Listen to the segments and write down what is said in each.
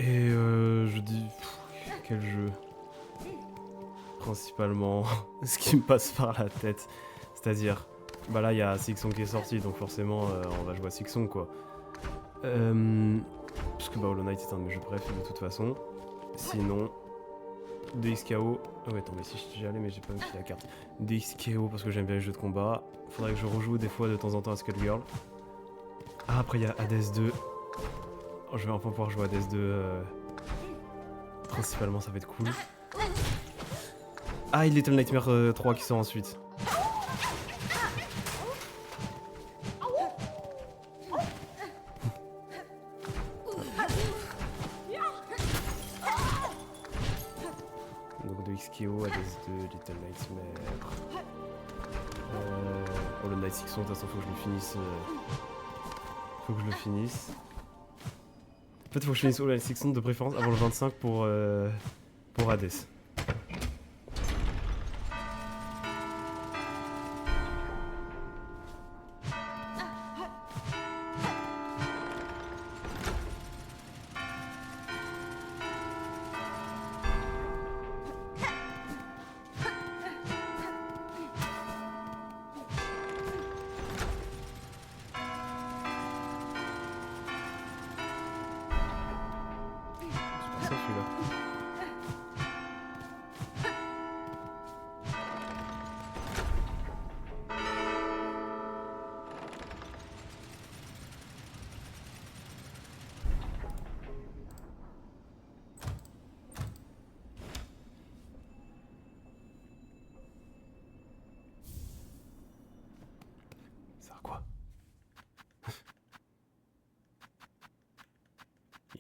Et je dis... quel jeu? Principalement, ce qui me passe par la tête. C'est-à-dire, bah là il y a Silksong qui est sorti, donc forcément on va jouer à Silksong quoi. Parce que bah Hollow Knight est un de mes jeux préférés de toute façon. Sinon, DXKO. Oh attends, mais si j'y allais, mais j'ai pas vu la carte. DXKO parce que j'aime bien les jeux de combat. Faudrait que je rejoue des fois de temps en temps à Skullgirl. Ah, après il y a Hades 2. Oh, je vais enfin pouvoir jouer à Hades 2. Principalement, ça va être cool. Ah, il Little Nightmare 3 qui sort ensuite. Donc de XKO, Hades 2, Little Nightmare. Hollow Knight Silksong, de toute façon faut que je le finisse. Faut que je le finisse. En fait faut que je finisse Hollow Knight Silksong de préférence avant le 25 pour Hades.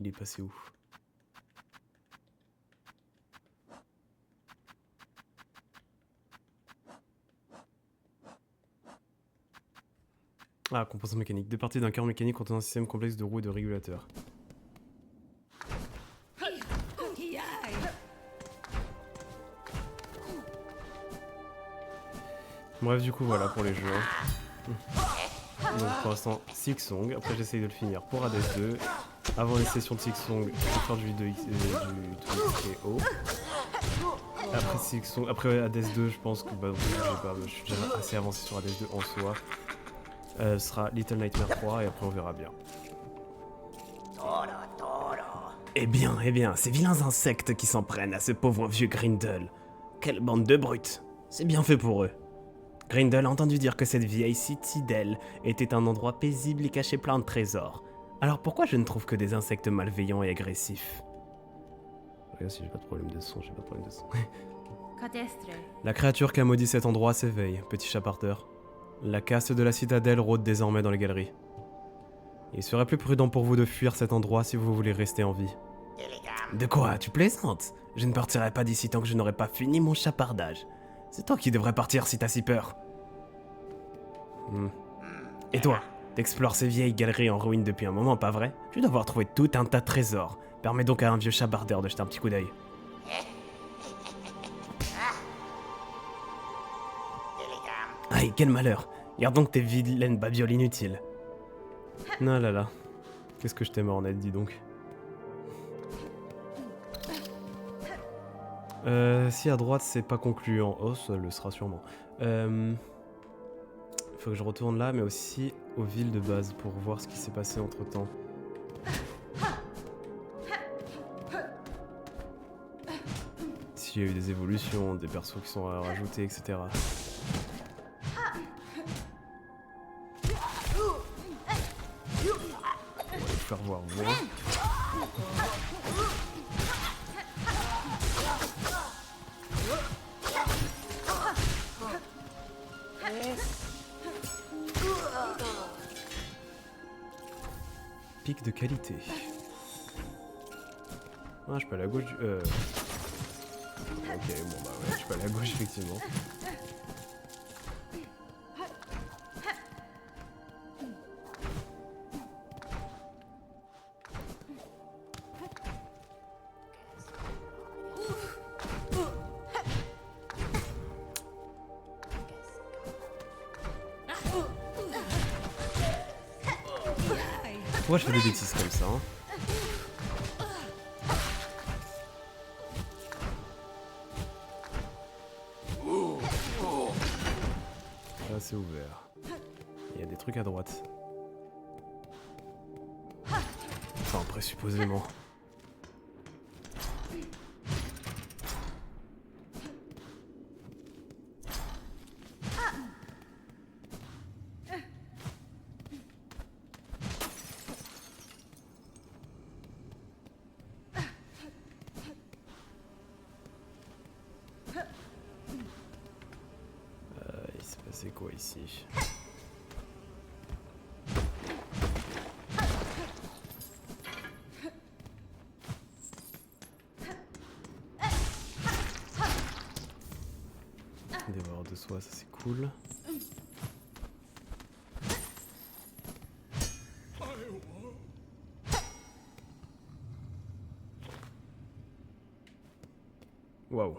Il est passé où? Ah, composant mécanique. Deux parties d'un cœur mécanique contenant un système complexe de roues et de régulateurs. Bref, du coup, voilà pour les jeux. Donc pour l'instant, Silksong. Après, j'essaye de le finir pour Hades 2. Avant les sessions de Silksong, je vais faire du 2XKO. Après Silksong, après Hades 2, je pense que je suis déjà assez avancé sur Hades 2 en soi. Ce sera Little Nightmare 3 et après on verra bien. Eh bien, ces vilains insectes qui s'en prennent à ce pauvre vieux Grindel. Quelle bande de brutes. C'est bien fait pour eux. Grindel a entendu dire que cette vieille citadelle était un endroit paisible et caché plein de trésors. Alors pourquoi je ne trouve que des insectes malveillants et agressifs? Regarde si j'ai pas de problème de son, La créature qui a maudit cet endroit s'éveille, petit chaparteur. La caste de la citadelle rôde désormais dans les galeries. Il serait plus prudent pour vous de fuir cet endroit si vous voulez rester en vie. De quoi? Tu plaisantes? Je ne partirai pas d'ici tant que je n'aurai pas fini mon chapardage. C'est toi qui devrais partir si t'as si peur. Et toi? T'explores ces vieilles galeries en ruine depuis un moment, pas vrai? Tu dois avoir trouvé tout un tas de trésors. Permets donc à un vieux chabardeur de jeter un petit coup d'œil. Aïe, quel malheur. Garde donc tes vilaines babioles inutiles. Ah là là. Qu'est-ce que je t'aime, Ornette, dis donc. Si à droite c'est pas concluant, oh ça le sera sûrement. Faut que je retourne là, mais aussi aux villes de base pour voir ce qui s'est passé entre temps. S'il y a eu des évolutions, des persos qui sont rajoutés, etc. On va le faire voir moins. Pic de qualité. Ah, je peux aller à gauche du... Ok, bon bah ouais, je peux aller à gauche effectivement. Pourquoi je fais des bêtises comme ça hein? c'est ouvert. Il y a des trucs à droite. Enfin, présupposément. Il s'est passé quoi ici? Dévoreur de soi, ça c'est cool. Waouh.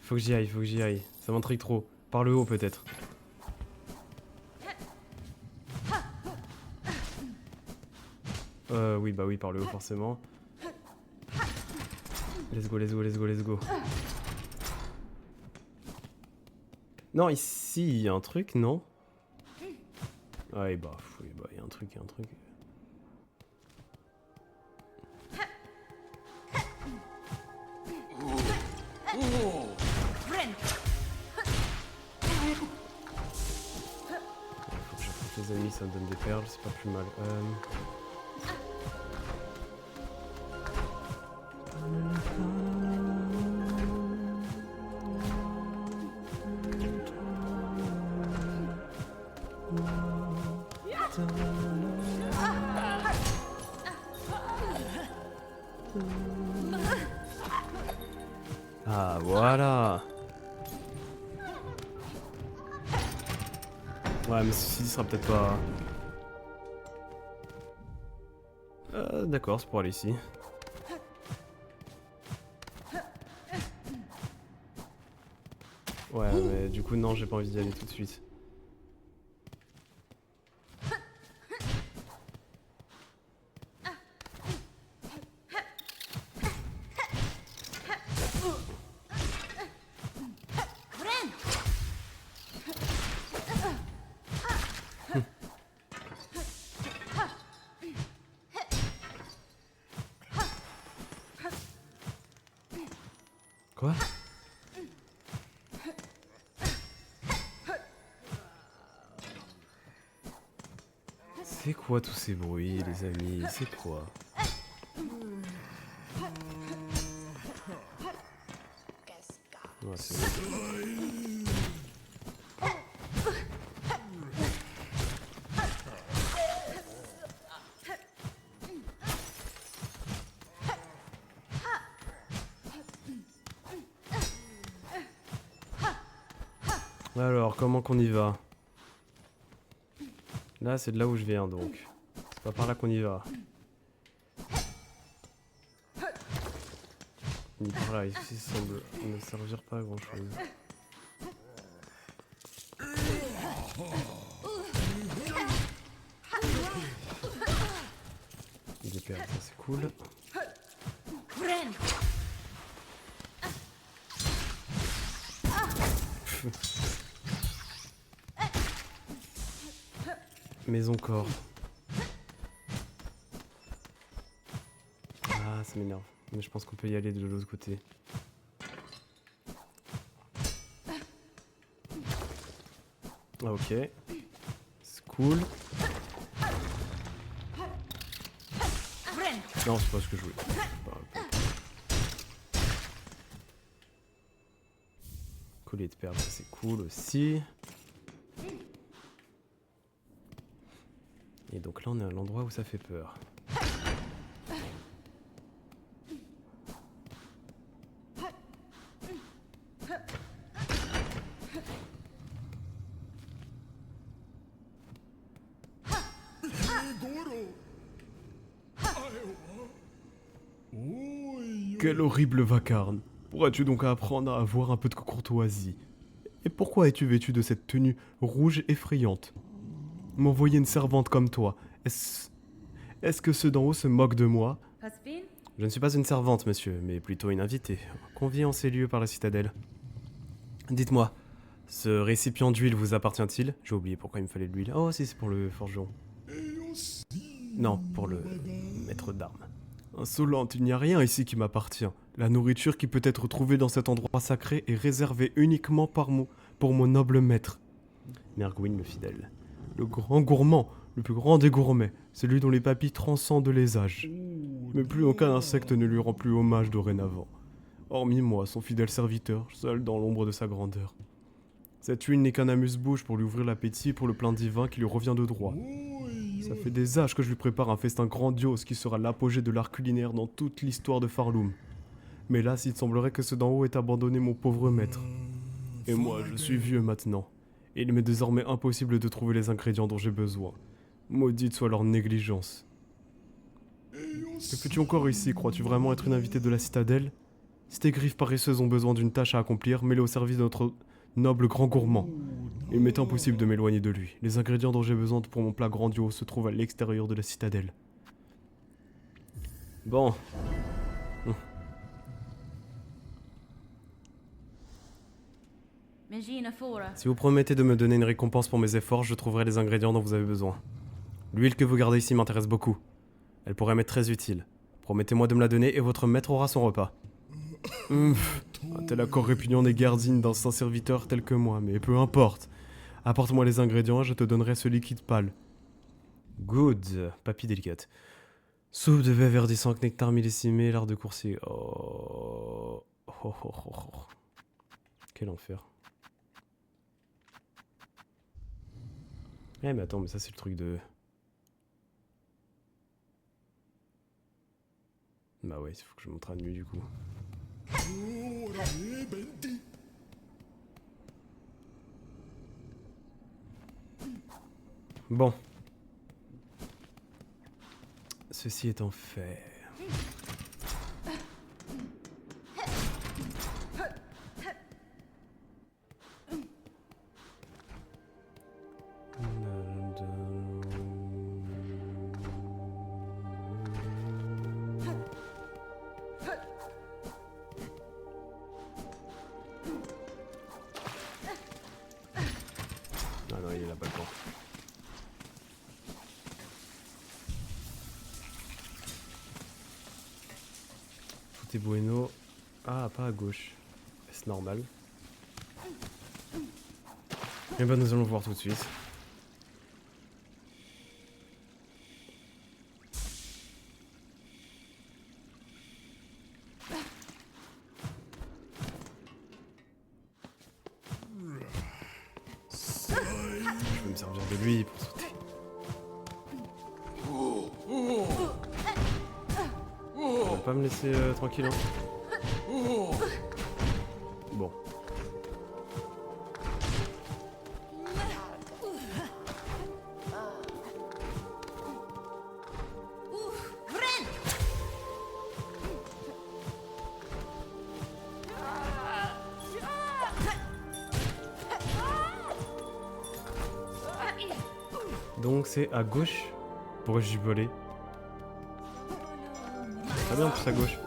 Faut que j'y aille, faut que j'y aille. Ça m'intrigue trop. Par le haut peut-être. Oui, bah oui, par le haut forcément. Let's go, let's go, let's go, let's go. Non, ici, il y a un truc, non? Ouais, bah, oui, bah, il y a un truc, il y a un truc. Faut que j'affronte les amis, ça me donne des perles, c'est pas plus mal. Ah, voilà. Ouais, mais ceci sera peut-être pas... D'accord, c'est pour aller ici. Ouais, mais du coup, non, j'ai pas envie d'y aller tout de suite. Quoi? C'est quoi tous ces bruits, les amis? C'est quoi? Ouais, c'est bon. Alors, comment qu'on y va? Là, c'est de là où je viens, donc. C'est pas par là qu'on y va. Ni par là, ici, ça semble ne servir pas à grand chose. Des perles, ça c'est cool. Maison corps. Ah, ça m'énerve. Mais je pense qu'on peut y aller de l'autre côté. Ah, ok. C'est cool. Non, c'est pas ce que je voulais. Collier de perles, ça c'est cool aussi. Et donc là, on est à l'endroit où ça fait peur. Quel horrible vacarme! Pourras-tu donc apprendre à avoir un peu de courtoisie? Et pourquoi es-tu vêtu de cette tenue rouge effrayante? M'envoyer une servante comme toi, est-ce que ceux d'en haut se moquent de moi? Je ne suis pas une servante, monsieur, mais plutôt une invitée, conviée en ces lieux par la citadelle. Dites-moi, ce récipient d'huile vous appartient-il? J'ai oublié pourquoi il me fallait de l'huile. Oh si, c'est pour le forgeron. Non, pour le maître d'armes. Insolente, il n'y a rien ici qui m'appartient. La nourriture qui peut être trouvée dans cet endroit sacré est réservée uniquement pour mon noble maître. Mergwin le fidèle. Le grand gourmand, le plus grand des gourmets, celui dont les papilles transcendent les âges. Mais plus aucun insecte ne lui rend plus hommage dorénavant. Hormis moi, son fidèle serviteur, seul dans l'ombre de sa grandeur. Cette huile n'est qu'un amuse-bouche pour lui ouvrir l'appétit pour le plein divin qui lui revient de droit. Ça fait des âges que je lui prépare un festin grandiose qui sera l'apogée de l'art culinaire dans toute l'histoire de Farloom. Mais là, il semblerait que ceux d'en haut aient abandonné mon pauvre maître. Et moi, je suis vieux maintenant. Et il m'est désormais impossible de trouver les ingrédients dont j'ai besoin. Maudite soit leur négligence. Que fais-tu encore ici? Crois-tu vraiment être une invitée de la citadelle? Si tes griffes paresseuses ont besoin d'une tâche à accomplir, mets-les au service de notre noble grand gourmand. Il m'est impossible de m'éloigner de lui. Les ingrédients dont j'ai besoin pour mon plat grandiose se trouvent à l'extérieur de la citadelle. Bon. Si vous promettez de me donner une récompense pour mes efforts, je trouverai les ingrédients dont vous avez besoin. L'huile que vous gardez ici m'intéresse beaucoup. Elle pourrait m'être très utile. Promettez-moi de me la donner et votre maître aura son repas. Un tel accord répugnant n'est guère digne d'un saint serviteur tel que moi, mais peu importe. Apporte-moi les ingrédients et je te donnerai ce liquide pâle. Good, papille délicate. Soupe de baies verdissant, nectar millésimé, lard de coursier. Oh. Quel enfer. Eh mais attends, mais ça c'est le truc de... Bah ouais, il faut que je montre à nuit du coup. Bon. Ceci étant fait... Ah non, il est là pas le temps. Tout est bueno. Ah, pas à gauche. C'est normal. Eh ben nous allons voir tout de suite. Je vais me servir de lui pour sauter. Il va pas me laisser tranquille, hein. Bon. Donc c'est à gauche. Pourquoi j'y peux aller? Très bien, plus à gauche.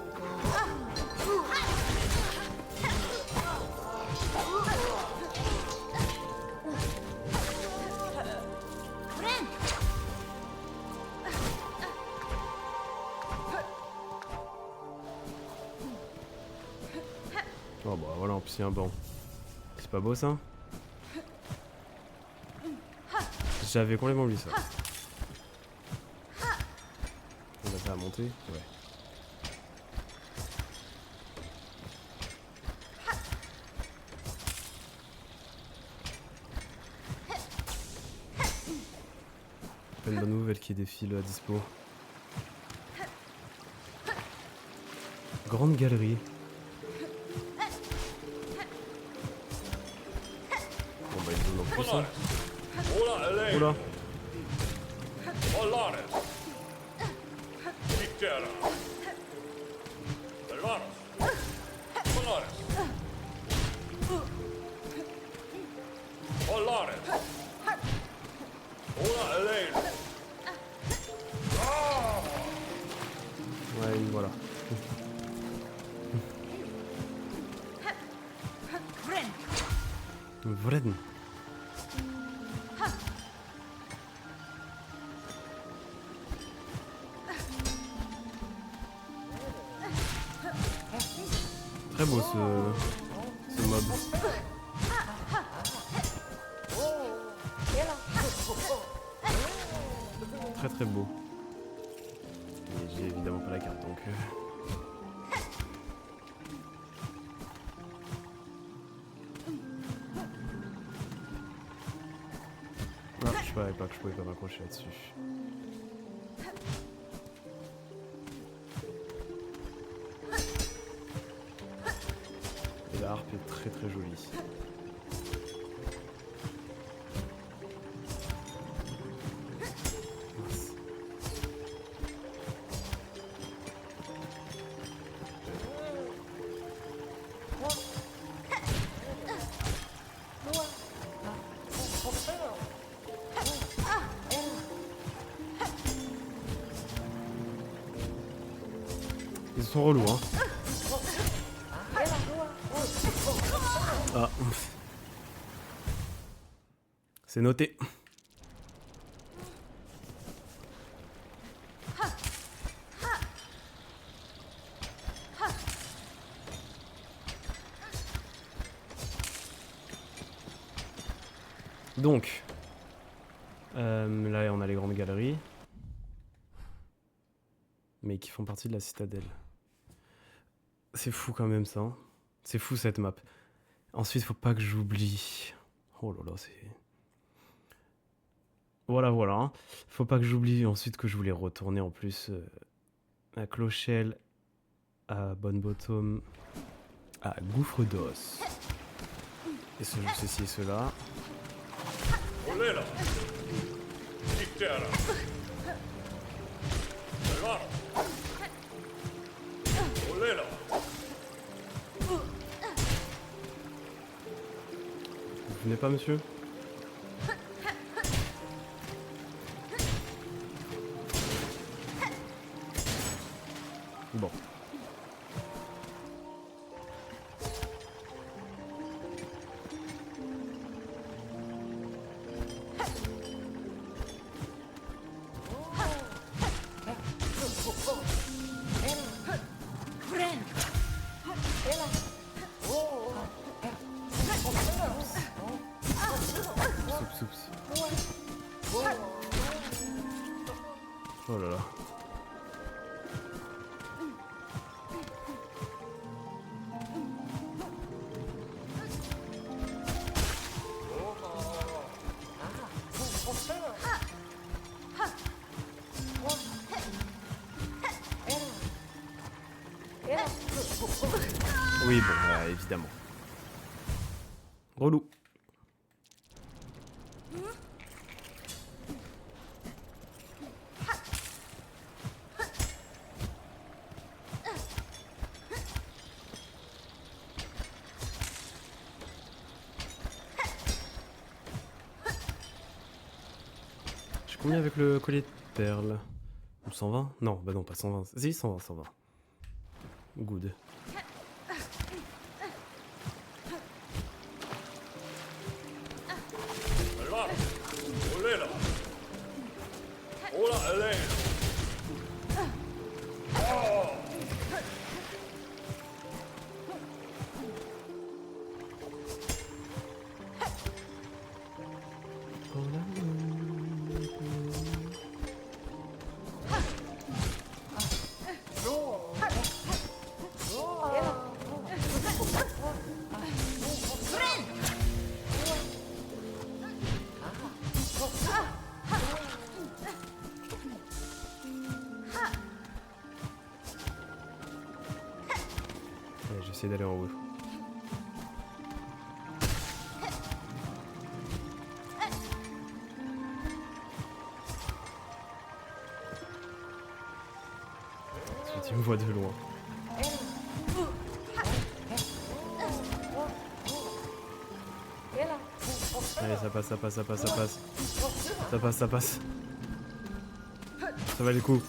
Oh bah voilà, en plus il y a un banc. C'est pas beau ça? J'avais complètement oublié ça. On a fait à monter? Ouais. Pas une bonne nouvelle qui défile à dispo. Grande galerie. Bon bah il nous en plus hein. Oula. Ouais, voilà. Vredn. Très beau ce mob. Très très beau. Et j'ai évidemment pas la carte donc. Non, je savais pas que je pouvais pas m'accrocher là-dessus. Et la harpe est très très jolie. Ils sont relous, hein. Ah, c'est noté. Donc, là on a les grandes galeries, mais qui font partie de la citadelle. C'est fou quand même ça, hein. C'est fou cette map. Ensuite, faut pas que j'oublie. Oh là là, c'est... Voilà, voilà. Hein. Faut pas que j'oublie ensuite que je voulais retourner en plus à Clochelle, à Bonbottom, à Gouffre d'Os. Et ceci et cela. Vous venez pas, monsieur? Bon. Soups. Oh là là. Oui, bon, évidemment. Relou. Je suis combien avec le collier de perles? 120? Non, bah non, pas 120. Si, 120. Good. J'essaie d'aller en haut. Tu me vois de loin. Allez, ça passe. Ça passe, ça passe. Ça va les coups.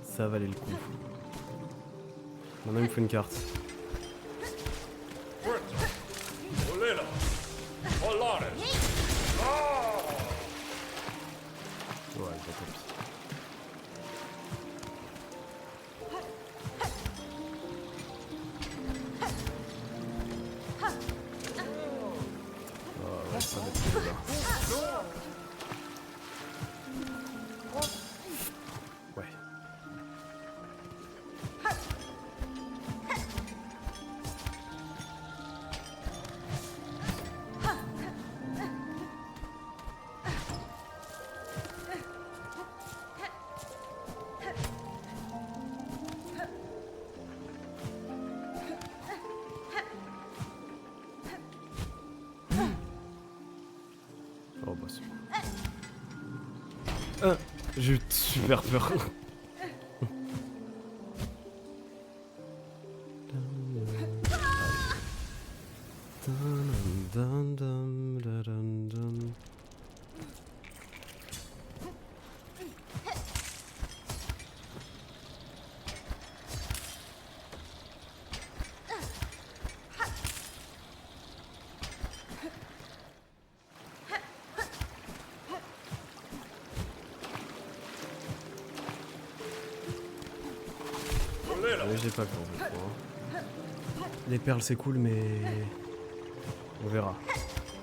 Ça valait le coup. Maintenant il me faut une carte. Ouais, j'ai compris. Oh, ouais, ça va être cool, là. Ouais. Oh bah c'est bon. J'ai eu super peur. J'ai pas peur je crois. Les perles c'est cool mais... On verra.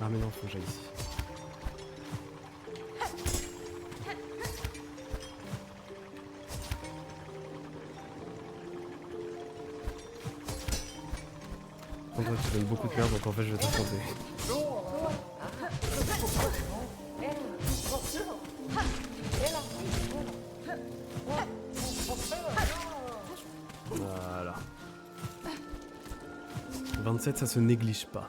Ah mais non, faut que j'aille ici. En fait, tu donnes beaucoup de perles donc en fait je vais t'affronter. Voilà. 27 ça se néglige pas.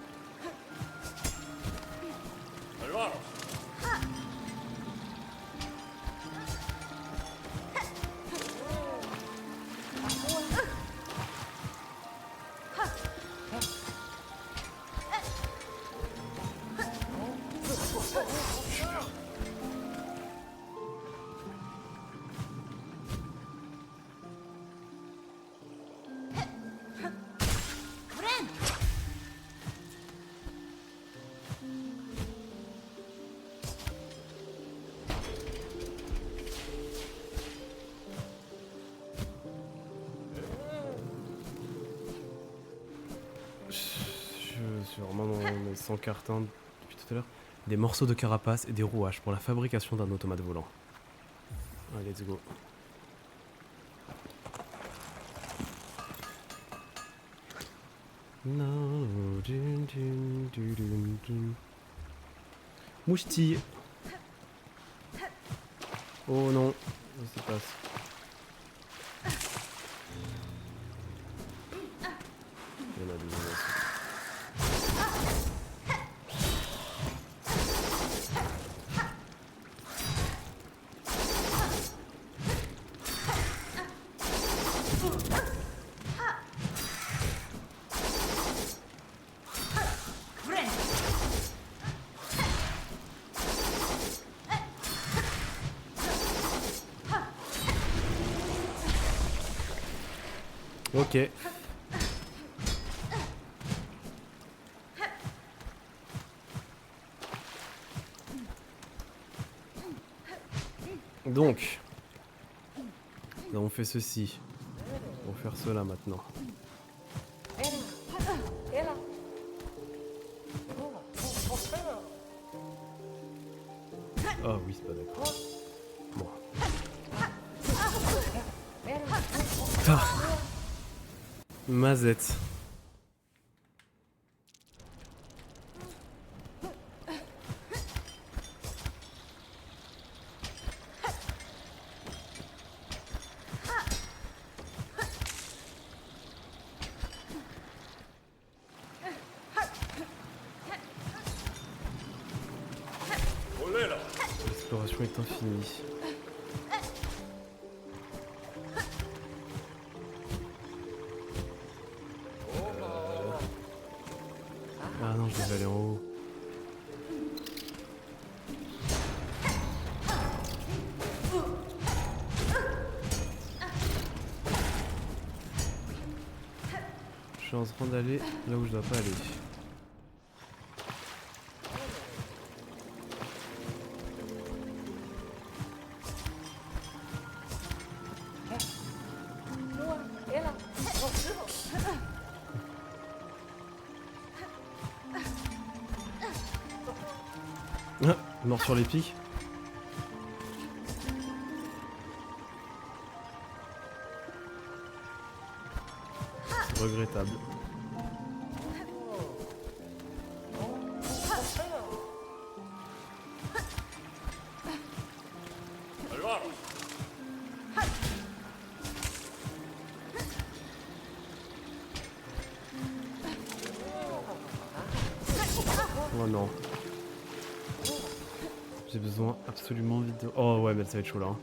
Je suis vraiment dans mes 100 cartons depuis tout à l'heure. Des morceaux de carapace et des rouages pour la fabrication d'un automate volant. Allez, let's go. Moucheti. Oh non, qu'est-ce qui se passe? Il y en a des aussi. Ok. Donc, on fait ceci. On va faire cela maintenant. Ah oui, c'est pas d'accord. Bon. Ah. Mazette. Exploration potion est infini. Ah non, je devais aller en haut. Je suis en train d'aller là où je dois pas aller. Ah, mort sur les pics. Regrettable. Oh non. J'ai besoin absolument vite de... Oh ouais, mais ça va être chaud là. Hein.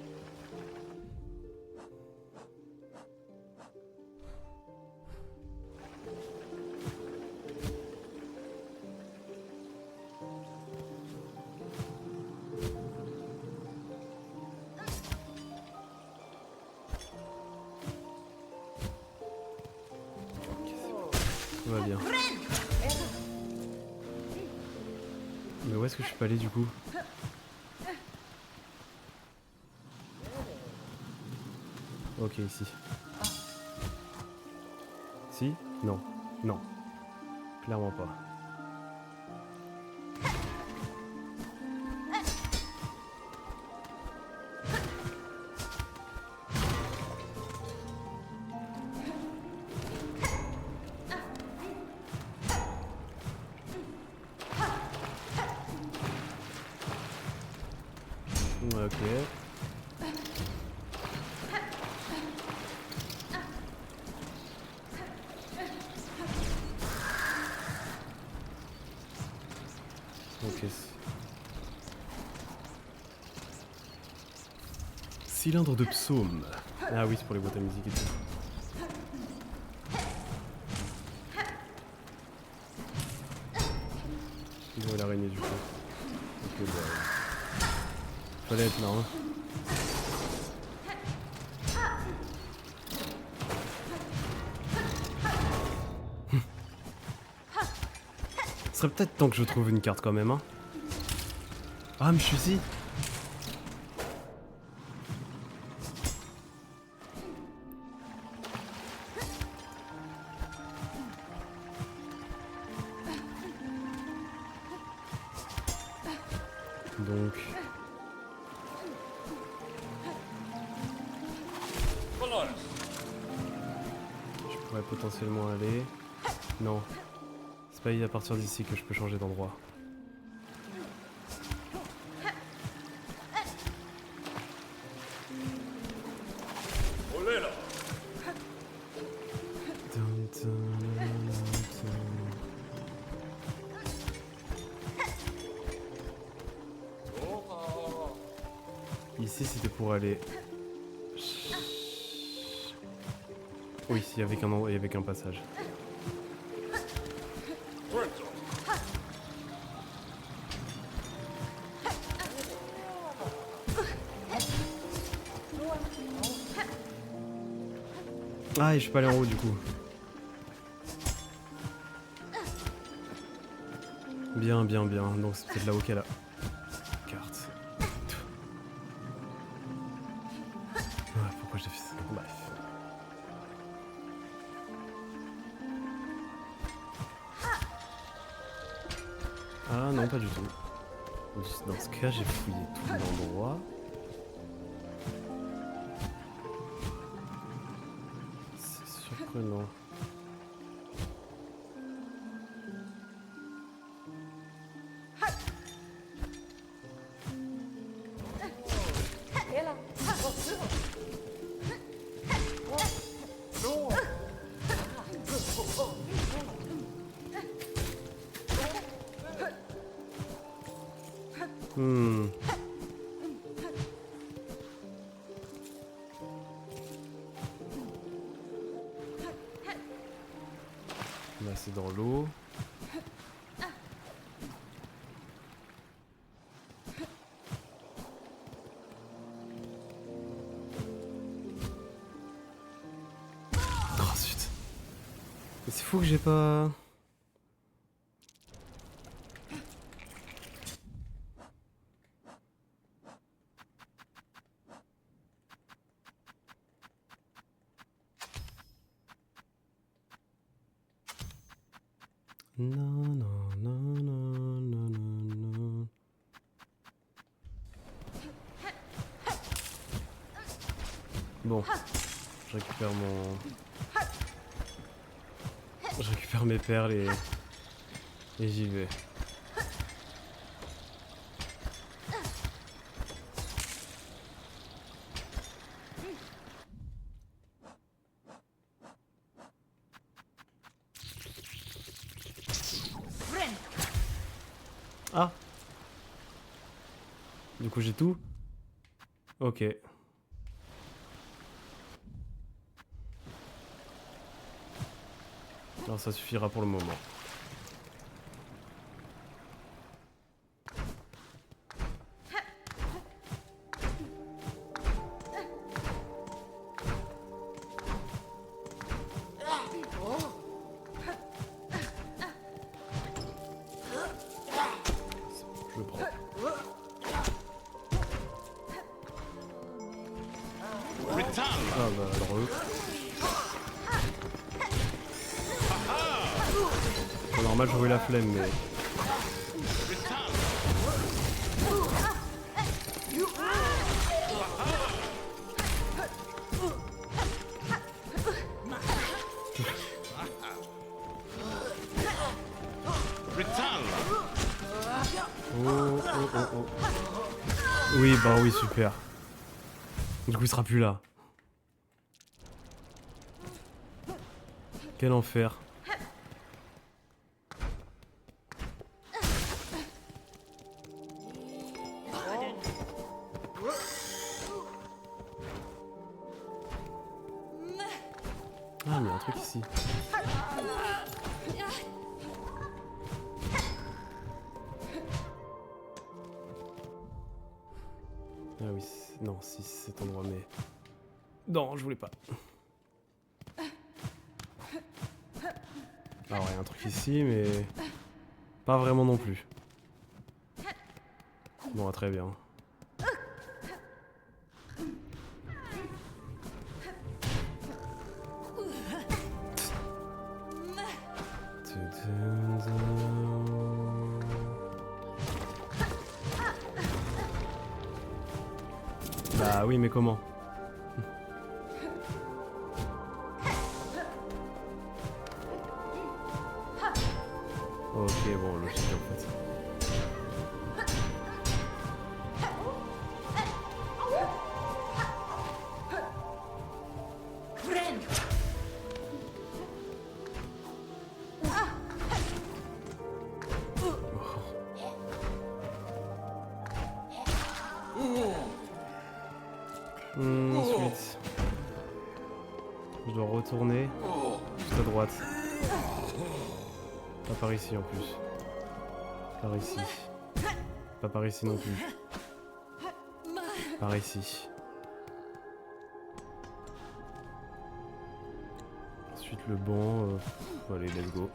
Tout va bien. Mais où est-ce que je suis pas allé du coup? Ok, ici. Si? Non. Non. Clairement pas. Ok. Ok. Cylindre de psaume. Ah oui, c'est pour les boîtes à musique et tout. Bon, et l'araignée du coup. Ok, bah... Fallait être là, hein. Ce serait peut-être temps que je trouve une carte quand même, hein. Ah, mais je suis ici. Donc... Je pourrais potentiellement aller... Non. C'est pas à partir d'ici que je peux changer d'endroit. Ici c'était pour aller... Oui, il y avait qu'un passage. Ah, et je suis pas allé en haut du coup. Bien, bien, bien. Donc c'est peut-être là-haut qu'elle a... Carte. Ouais, pourquoi j'ai fait ça? Bref. Ah non, pas du tout. Dans ce cas, j'ai fouillé tout l'endroit. C'est surprenant. Là c'est dans l'eau. Oh zut. Mais c'est fou que j'ai pas... Non, non, non, non, non, non, non. Bon, je récupère mon... Je récupère mes perles et j'y vais. Ah! Du coup j'ai tout? Ok. Alors ça suffira pour le moment. Je le prends. Ah bah alors eux. C'est normal j'aurais la flemme mais... Oh, oh, oh, oh. Oui, bah oui, super. Du coup, il sera plus là. Quel enfer. Ah, mais il y a un truc ici. Ah oui, non, si, cet endroit, mais... Non, je voulais pas. Alors, il y a un truc ici, mais... Pas vraiment non plus. Bon, très bien. Bah oui, mais comment? Ok, bon, logique en fait. Ensuite, je dois retourner juste à droite. Pas par ici en plus. Par ici. Pas par ici non plus. Par ici. Ensuite le banc. Allez, let's go.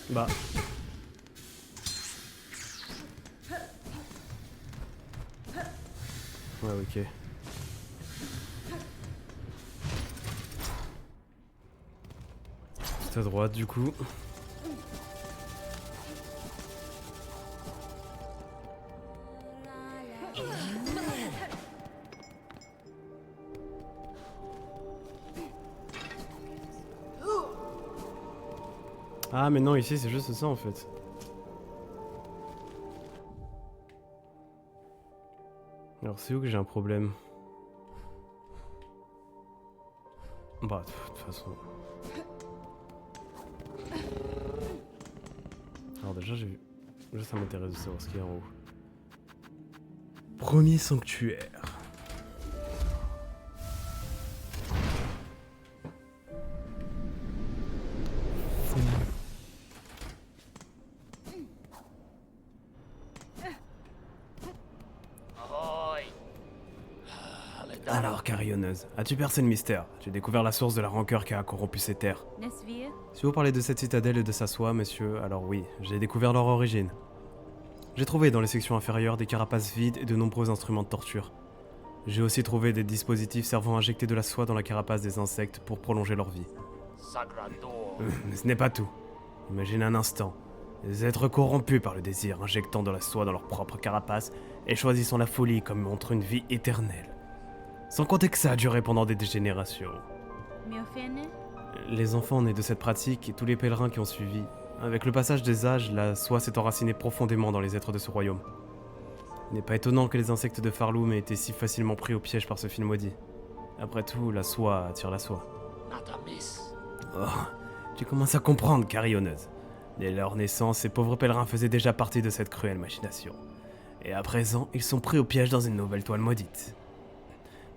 Bah. Ouais, ok. Juste à droite du coup. Ah mais non, ici c'est juste ça en fait. Alors c'est où que j'ai un problème? Bah de toute façon... Alors déjà j'ai vu... Déjà ça m'intéresse de savoir ce qu'il y a en haut. Premier sanctuaire. Alors, carillonneuse, as-tu percé le mystère? J'ai découvert la source de la rancœur qui a corrompu ces terres. Si vous parlez de cette citadelle et de sa soie, monsieur, alors oui, j'ai découvert leur origine. J'ai trouvé dans les sections inférieures des carapaces vides et de nombreux instruments de torture. J'ai aussi trouvé des dispositifs servant à injecter de la soie dans la carapace des insectes pour prolonger leur vie. Mais ce n'est pas tout. Imagine un instant, des êtres corrompus par le désir injectant de la soie dans leur propre carapace et choisissant la folie comme montre une vie éternelle. Sans compter que ça a duré pendant des générations. Les enfants nés de cette pratique et tous les pèlerins qui ont suivi, avec le passage des âges, la soie s'est enracinée profondément dans les êtres de ce royaume. Il n'est pas étonnant que les insectes de Farloum aient été si facilement pris au piège par ce film maudit. Après tout, la soie attire la soie. Oh, tu commences à comprendre, carillonneuse. Dès leur naissance, ces pauvres pèlerins faisaient déjà partie de cette cruelle machination. Et à présent, ils sont pris au piège dans une nouvelle toile maudite.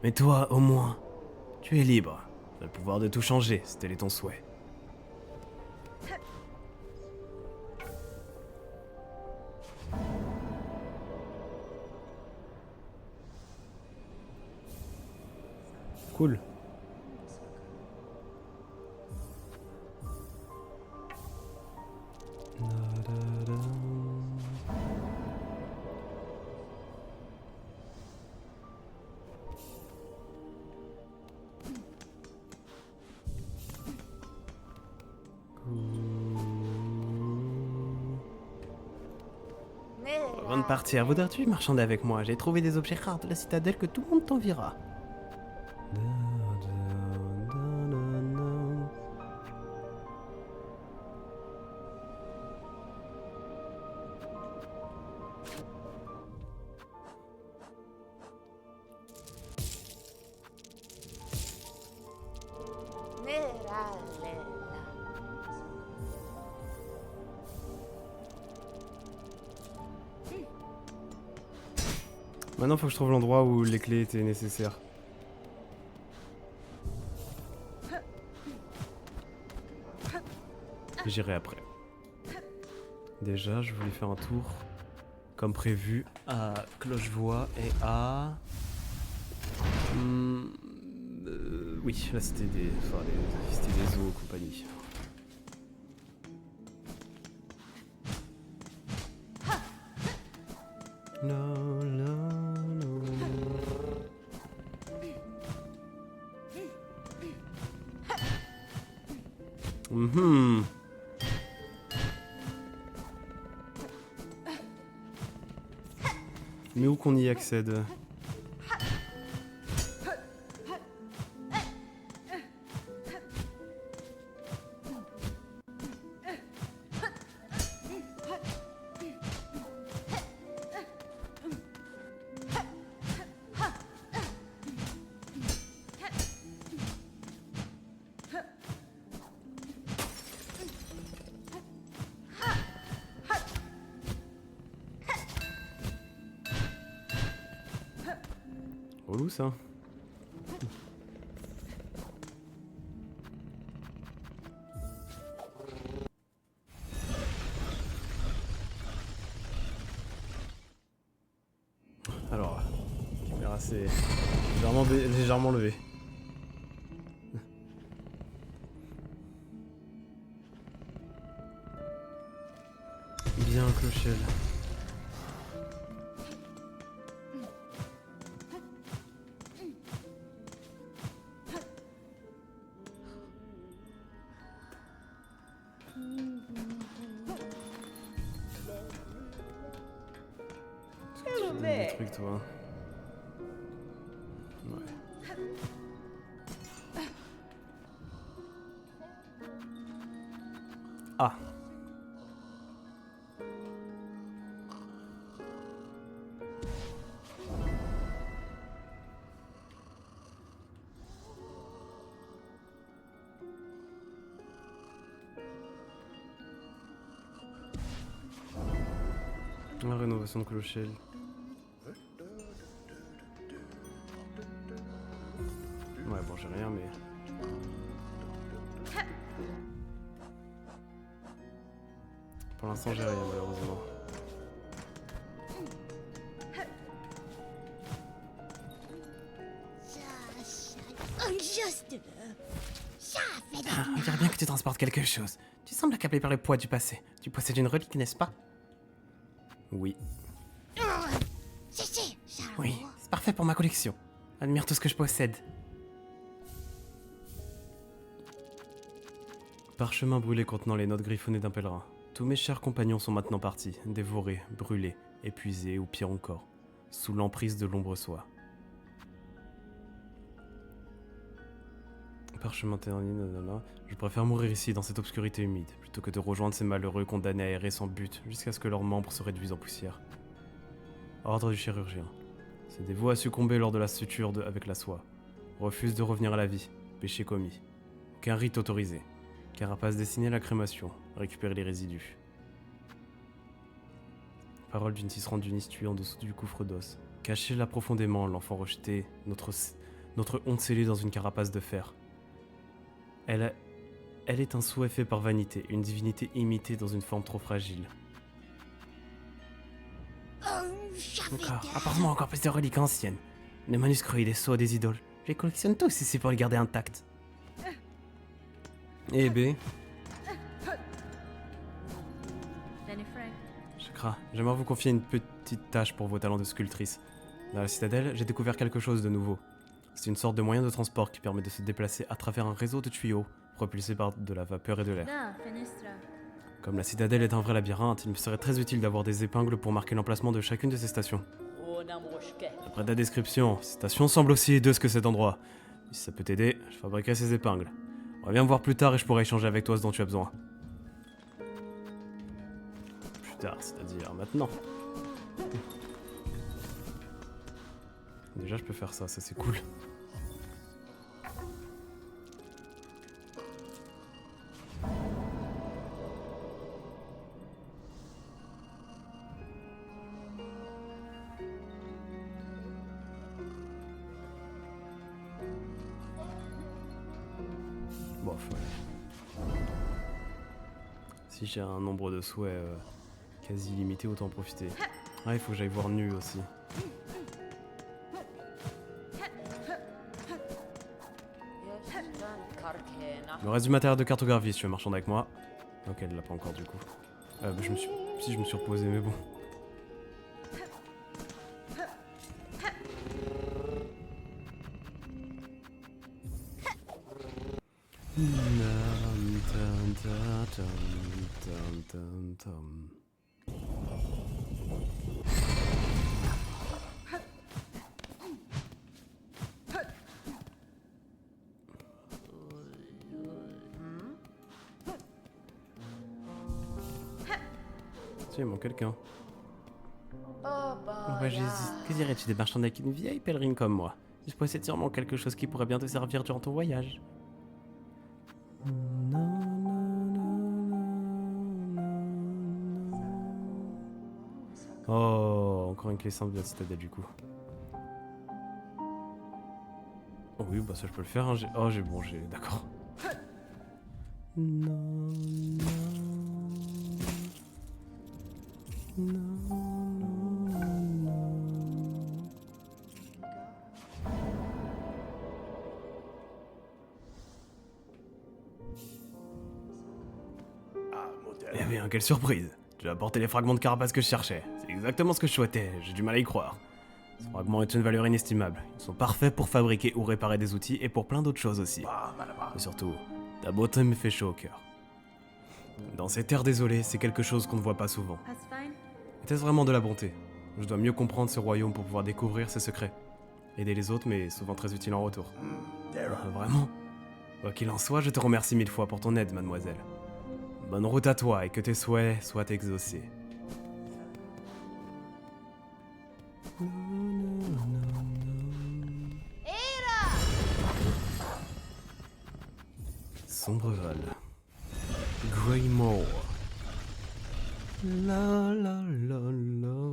Mais toi, au moins, tu es libre. Tu as le pouvoir de tout changer, si tel est ton souhait. Cool. Avant de partir, voudrais-tu marchander avec moi? J'ai trouvé des objets rares de la citadelle que tout le monde t'enviera. Maintenant, faut que je trouve l'endroit où les clés étaient nécessaires. J'irai après. Déjà, je voulais faire un tour, comme prévu, à Clochevoie et à... oui, la cité des... Enfin, la cité des eaux et compagnie. No, no, no. Mais où qu'on y accède? Relou ça. Alors, la caméra s'est légèrement levée. Bien, Clochelle. Des trucs, toi. Ouais. Ah. La rénovation de clocher. Ouais, bon, j'ai rien, mais... Pour l'instant, j'ai rien, malheureusement. On dirait bien que tu transportes quelque chose. Tu sembles accablé par le poids du passé. Tu possèdes une relique, n'est-ce pas? Oui. Oui, c'est parfait pour ma collection. Admire tout ce que je possède. Parchemin brûlé contenant les notes griffonnées d'un pèlerin. Tous mes chers compagnons sont maintenant partis, dévorés, brûlés, épuisés ou pire encore, sous l'emprise de l'ombre soie. Parchemin terni, nanana. Je préfère mourir ici, dans cette obscurité humide, plutôt que de rejoindre ces malheureux condamnés à errer sans but, jusqu'à ce que leurs membres se réduisent en poussière. Ordre du chirurgien. Cédez-vous à succomber lors de la suture avec la soie. Refuse de revenir à la vie. Péché commis. Aucun rite autorisé. Carapace destinée à la crémation. Récupérer les résidus. Parole d'une tisserande du tuée en dessous du gouffre d'os. Cachez-la profondément, l'enfant rejeté, notre honte scellée dans une carapace de fer. Elle est un souhait fait par vanité, une divinité imitée dans une forme trop fragile. Encore, apporte-moi encore plus de reliques anciennes. Des manuscrits, des sceaux, des idoles. Je les collectionne tous ici pour les garder intacts. Eh B. Chakra, j'aimerais vous confier une petite tâche pour vos talents de sculptrice. Dans la citadelle, j'ai découvert quelque chose de nouveau. C'est une sorte de moyen de transport qui permet de se déplacer à travers un réseau de tuyaux, propulsés par de la vapeur et de l'air. Comme la citadelle est un vrai labyrinthe, il me serait très utile d'avoir des épingles pour marquer l'emplacement de chacune de ces stations. D'après ta description, ces stations semblent aussi hideuses que cet endroit. Si ça peut t'aider, je fabriquerai ces épingles. Reviens me voir plus tard et je pourrai échanger avec toi ce dont tu as besoin. Plus tard, c'est-à-dire maintenant. Déjà, je peux faire ça, ça c'est cool. Bof, ouais. Si j'ai un nombre de souhaits quasi limité, autant en profiter. Ah, il faut que j'aille voir Nu aussi. Le reste du matériel de cartographie, si tu veux marchander avec moi. Ok, elle l'a pas encore du coup. Si je me suis reposé, mais bon. Tiens, il manque quelqu'un. Ouais, j'hésite. Que dirais-tu de marchander avec une vieille pèlerine comme moi? Je possède sûrement quelque chose qui pourrait bien te servir durant ton voyage. Oh, encore une clé simple de la citadelle du coup. Oh oui, bah ça je peux le faire. Hein. J'ai d'accord. Non, non, eh bien, quelle surprise! Tu as apporté les fragments de carapace que je cherchais. C'est exactement ce que je souhaitais, j'ai du mal à y croire. Ces fragments ont une valeur inestimable. Ils sont parfaits pour fabriquer ou réparer des outils et pour plein d'autres choses aussi. Et surtout, ta beauté me fait chaud au cœur. Dans ces terres désolées, c'est quelque chose qu'on ne voit pas souvent. Était-ce vraiment de la bonté? Je dois mieux comprendre ce royaume pour pouvoir découvrir ses secrets. Aider les autres, mais souvent très utile en retour. Vraiment? Quoi qu'il en soit, je te remercie 1000 fois pour ton aide, mademoiselle. Bonne route à toi et que tes souhaits soient exaucés. Sombreval. Greymore. La la la la.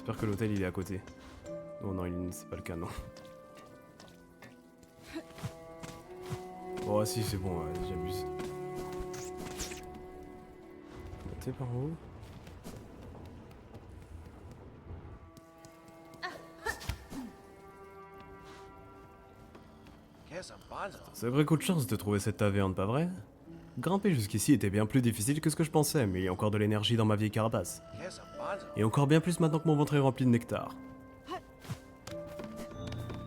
J'espère que l'hôtel il est à côté. Oh non, c'est pas le cas, non. Oh si, c'est bon, ouais, j'abuse. Monter par en haut. Sacré coup de chance de trouver cette taverne, pas vrai? Grimper jusqu'ici était bien plus difficile que ce que je pensais, mais il y a encore de l'énergie dans ma vieille carapace. Et encore bien plus maintenant que mon ventre est rempli de nectar.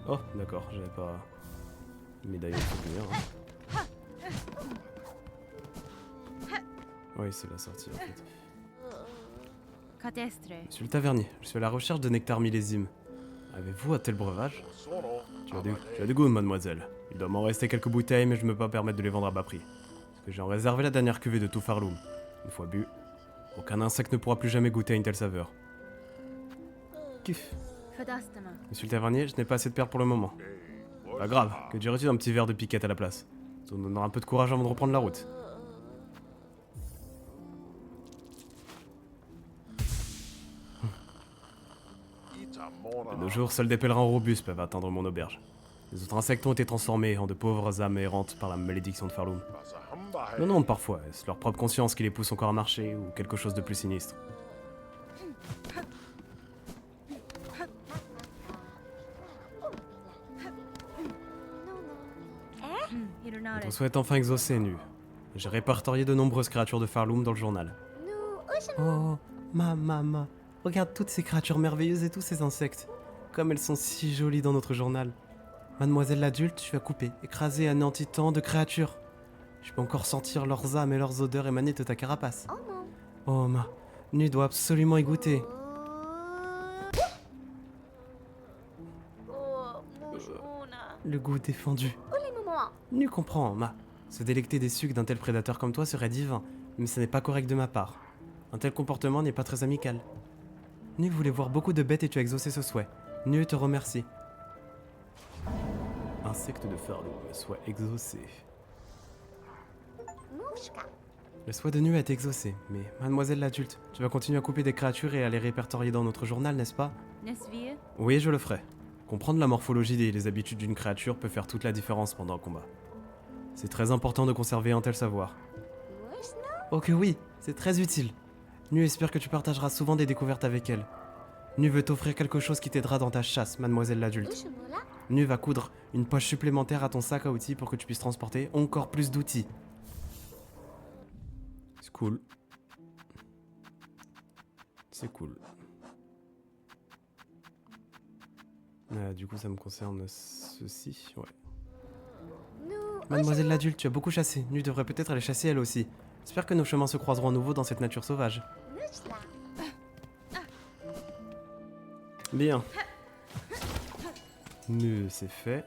Oh, d'accord, j'avais pas... médaille de souvenir. Oui, c'est la sortie en fait. Monsieur le tavernier, je suis à la recherche de nectar millésime. Avez-vous un tel breuvage? Tu as du goût, mademoiselle. Il doit m'en rester quelques bouteilles, mais je ne peux pas permettre de les vendre à bas prix. Parce que j'ai en réservé la dernière cuvée de tout Farloum. Une fois bu, aucun insecte ne pourra plus jamais goûter à une telle saveur. Kiff. Monsieur le tavernier, je n'ai pas assez de perles pour le moment. Pas grave, que dirais-tu d'un petit verre de piquette à la place? Ça nous donnera un peu de courage avant de reprendre la route. De nos jours, seuls des pèlerins robustes peuvent atteindre mon auberge. Les autres insectes ont été transformés en de pauvres âmes errantes par la malédiction de Farloum. Je me demande parfois, est-ce leur propre conscience qui les pousse encore à marcher ou quelque chose de plus sinistre? On te souhaite enfin exaucer, Nu. J'ai répertorié de nombreuses créatures de Farloum dans le journal. Oh, ma, regarde toutes ces créatures merveilleuses et tous ces insectes. Comme elles sont si jolies dans notre journal. Mademoiselle l'adulte, tu as coupé, écrasé, anéanti tant de créatures. Je peux encore sentir leurs âmes et leurs odeurs émaner de ta carapace. Oh, ma, Nu doit absolument y goûter. Le goût défendu. Nu comprend, ma. Se délecter des sucs d'un tel prédateur comme toi serait divin, mais ce n'est pas correct de ma part. Un tel comportement n'est pas très amical. Nu voulait voir beaucoup de bêtes et tu as exaucé ce souhait. Nu te remercie. Insecte de Farloum, soit exaucé. Le souhait de Nu a été exaucé, mais mademoiselle l'adulte, tu vas continuer à couper des créatures et à les répertorier dans notre journal, n'est-ce pas? Oui, je le ferai. Comprendre la morphologie et les habitudes d'une créature peut faire toute la différence pendant un combat. C'est très important de conserver un tel savoir. Oh que oui, c'est très utile. Nu espère que tu partageras souvent des découvertes avec elle. Nu veut t'offrir quelque chose qui t'aidera dans ta chasse, mademoiselle l'adulte. Nu va coudre une poche supplémentaire à ton sac à outils pour que tu puisses transporter encore plus d'outils. C'est cool. C'est cool. Du coup, ça me concerne ceci, ouais. Mademoiselle l'adulte, tu as beaucoup chassé. Nu devrait peut-être aller chasser elle aussi. J'espère que nos chemins se croiseront à nouveau dans cette nature sauvage. Bien. Nu, c'est fait.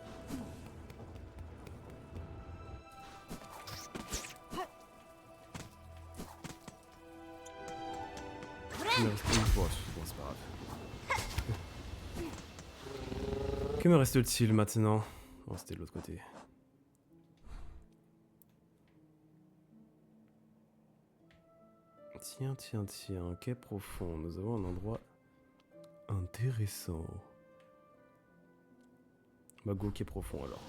Il me reste une fois, bon, c'est pas grave. Que me reste-t-il maintenant? Oh, c'était de l'autre côté. Tiens, quai profond. Nous avons un endroit intéressant. Bah go quai profond alors.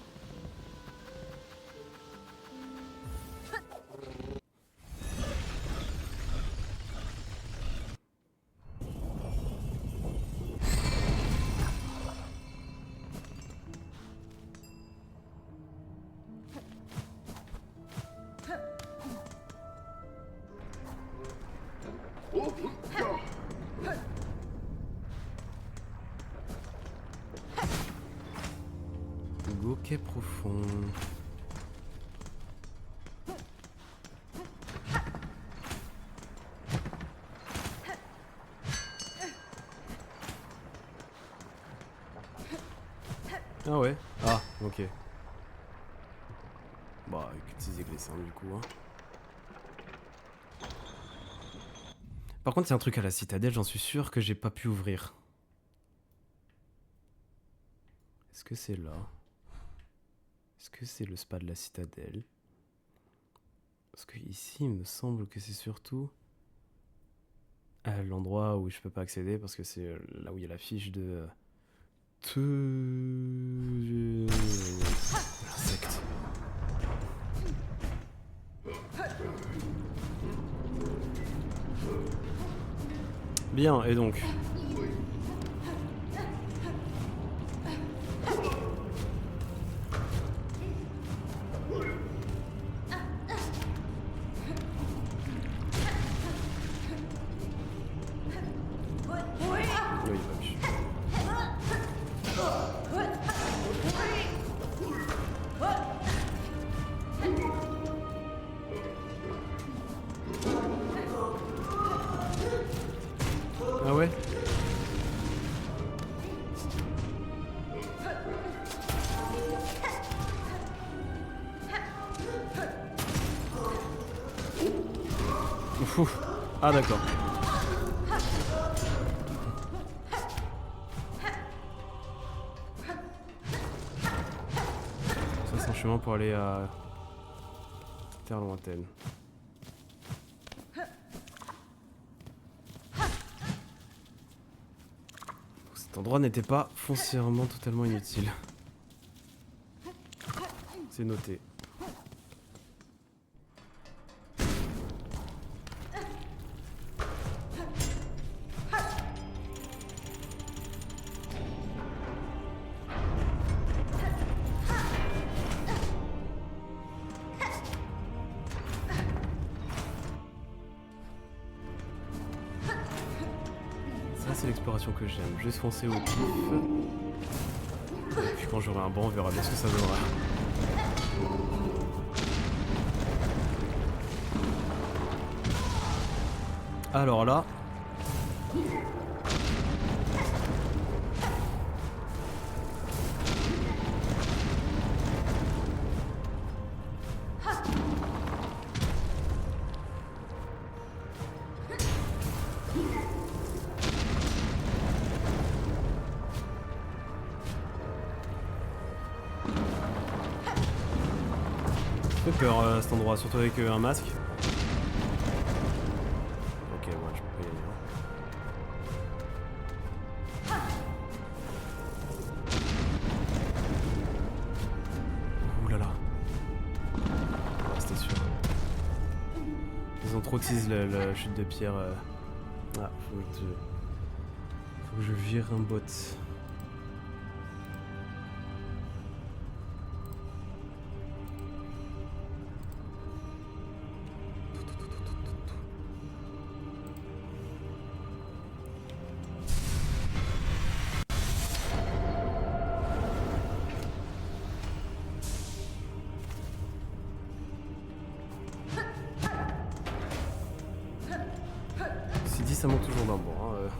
Go quai profond. Ah ouais. Ah, ok. Bah, utiliser glissant du coup. Hein. Par contre, il y a un truc à la citadelle, j'en suis sûr que j'ai pas pu ouvrir. Est-ce que c'est là? Est-ce que c'est le spa de la citadelle? Parce que ici, il me semble que c'est surtout l'endroit où je peux pas accéder parce que c'est là où il y a la fiche de... L'insecte. Bien, et donc... Oui, bah, ah ouais? Ouf. Ah d'accord. Ça c'est un chemin pour aller à terre lointaine. Cet endroit n'était pas foncièrement totalement inutile. C'est noté. Ça c'est l'exploration que j'aime. Juste foncer au pif. Et puis quand j'aurai un banc, on verra bien ce que ça donnera. Alors là... Ça fait peur cet endroit, surtout avec un masque. Ok, ouais, je peux pas y aller. Ouh là là. C'était sûr. Ils ont trop teasé la chute de pierre. Ah, faut que je vire un bot. Si dit, ça manque toujours d'un bon. Hein,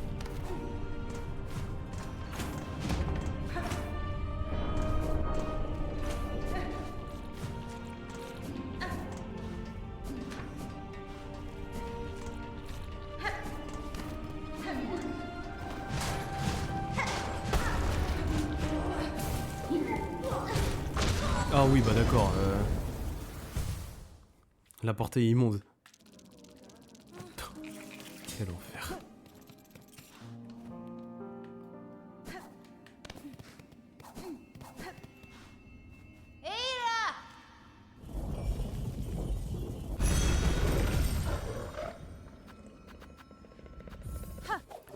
Ah oui, bah d'accord. La portée est immonde. Quel enfer.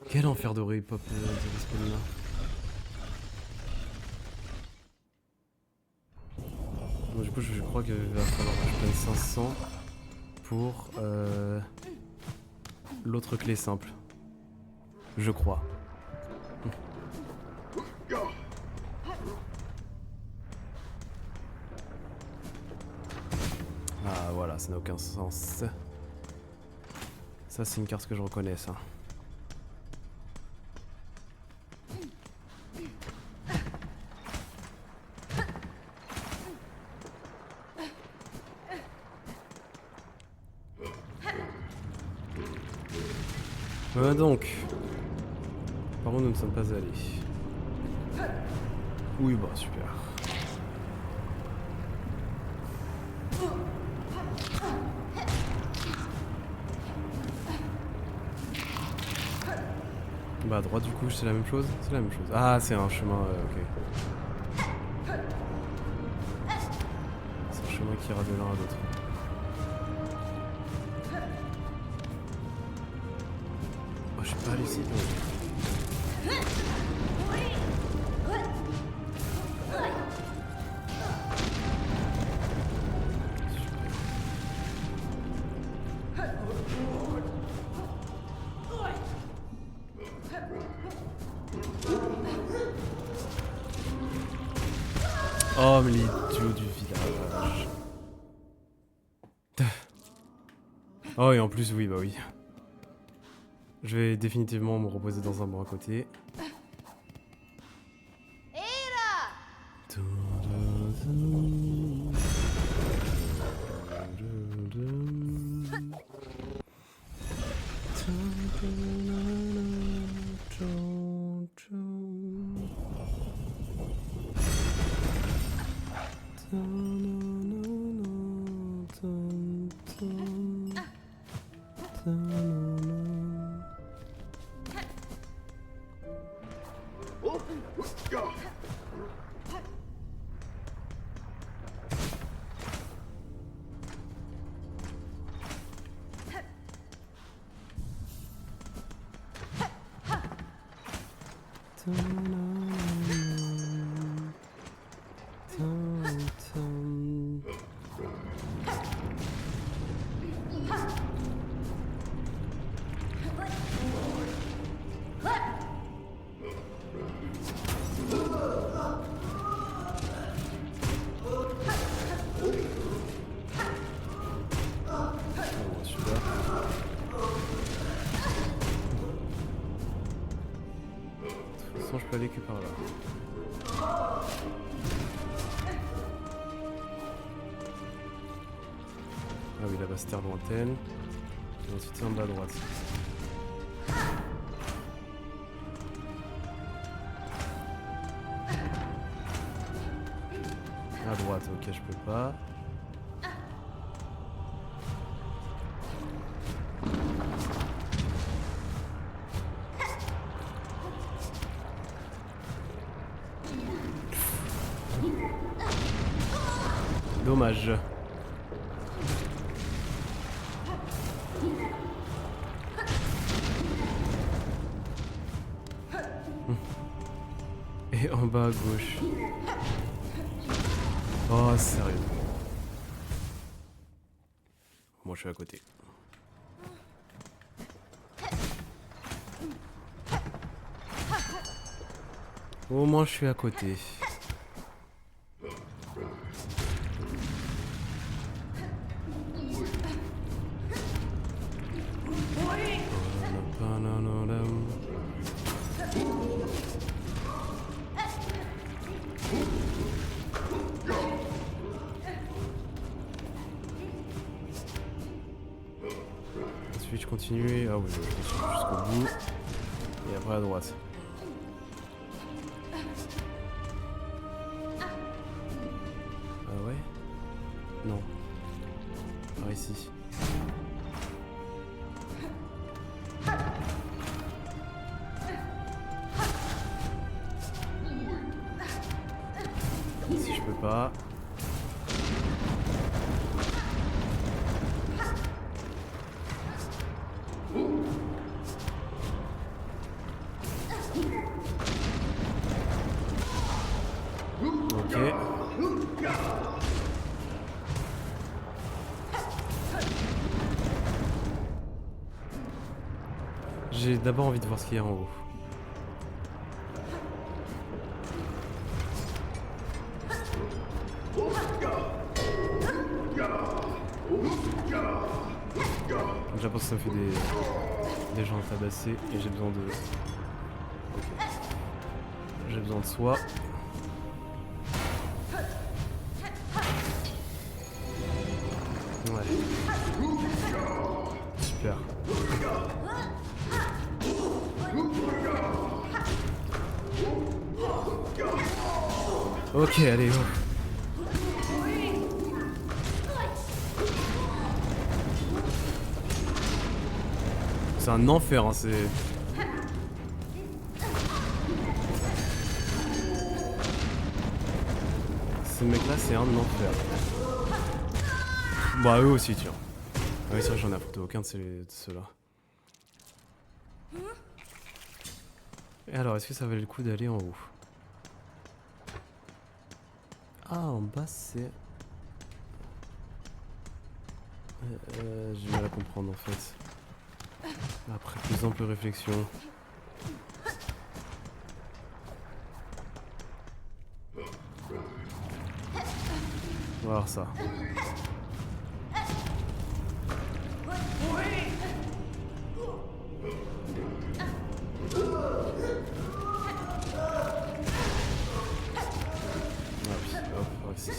Quel enfer de rip-hop de spawn là. Bon, du coup, je crois qu'il va falloir que je prenne 500 pour l'autre clé simple. Je crois. Ah voilà, ça n'a aucun sens. Ça c'est une carte que je reconnais ça. Donc, par où nous ne sommes pas allés? Oui, bah super. Bah à droite du coup c'est la même chose. C'est la même chose. Ah c'est un chemin, ok. C'est un chemin qui ira de l'un à l'autre. Oh je suis pas allé ici. Oh mais les idiots du village. Oh et en plus oui bah oui. Je vais définitivement me reposer dans un banc à côté. Je peux aller que par là. Ah oui, là-bas, c'est terre lointaine. Et ensuite, c'est en bas à droite. À droite, ok, je peux pas. Dommage. Et en bas à gauche. Oh, sérieux. Moi, je suis à côté. Au moins, je suis à côté. Ensuite, je continue. Ah oui, je continue jusqu'au bout. Et après à droite. Ah ouais? Non. Par ici. Si je peux pas. Ok. J'ai d'abord envie de voir ce qu'il y a en haut. Déjà parce que ça me fait des gens tabassés et j'ai besoin de... Okay. J'ai besoin de soi. Ouais. Super. Ok, allez, oh. C'est un enfer, hein, c'est... Ces mecs là c'est un enfer. Bah eux aussi tiens. Ah oui c'est vrai j'en ai affronté aucun de ceux-là. Et alors est-ce que ça valait le coup d'aller en haut? Ah en bas c'est... j'ai du mal à comprendre en fait. Après plus ample réflexion. On va voir ça. Ah oui, hop, voici.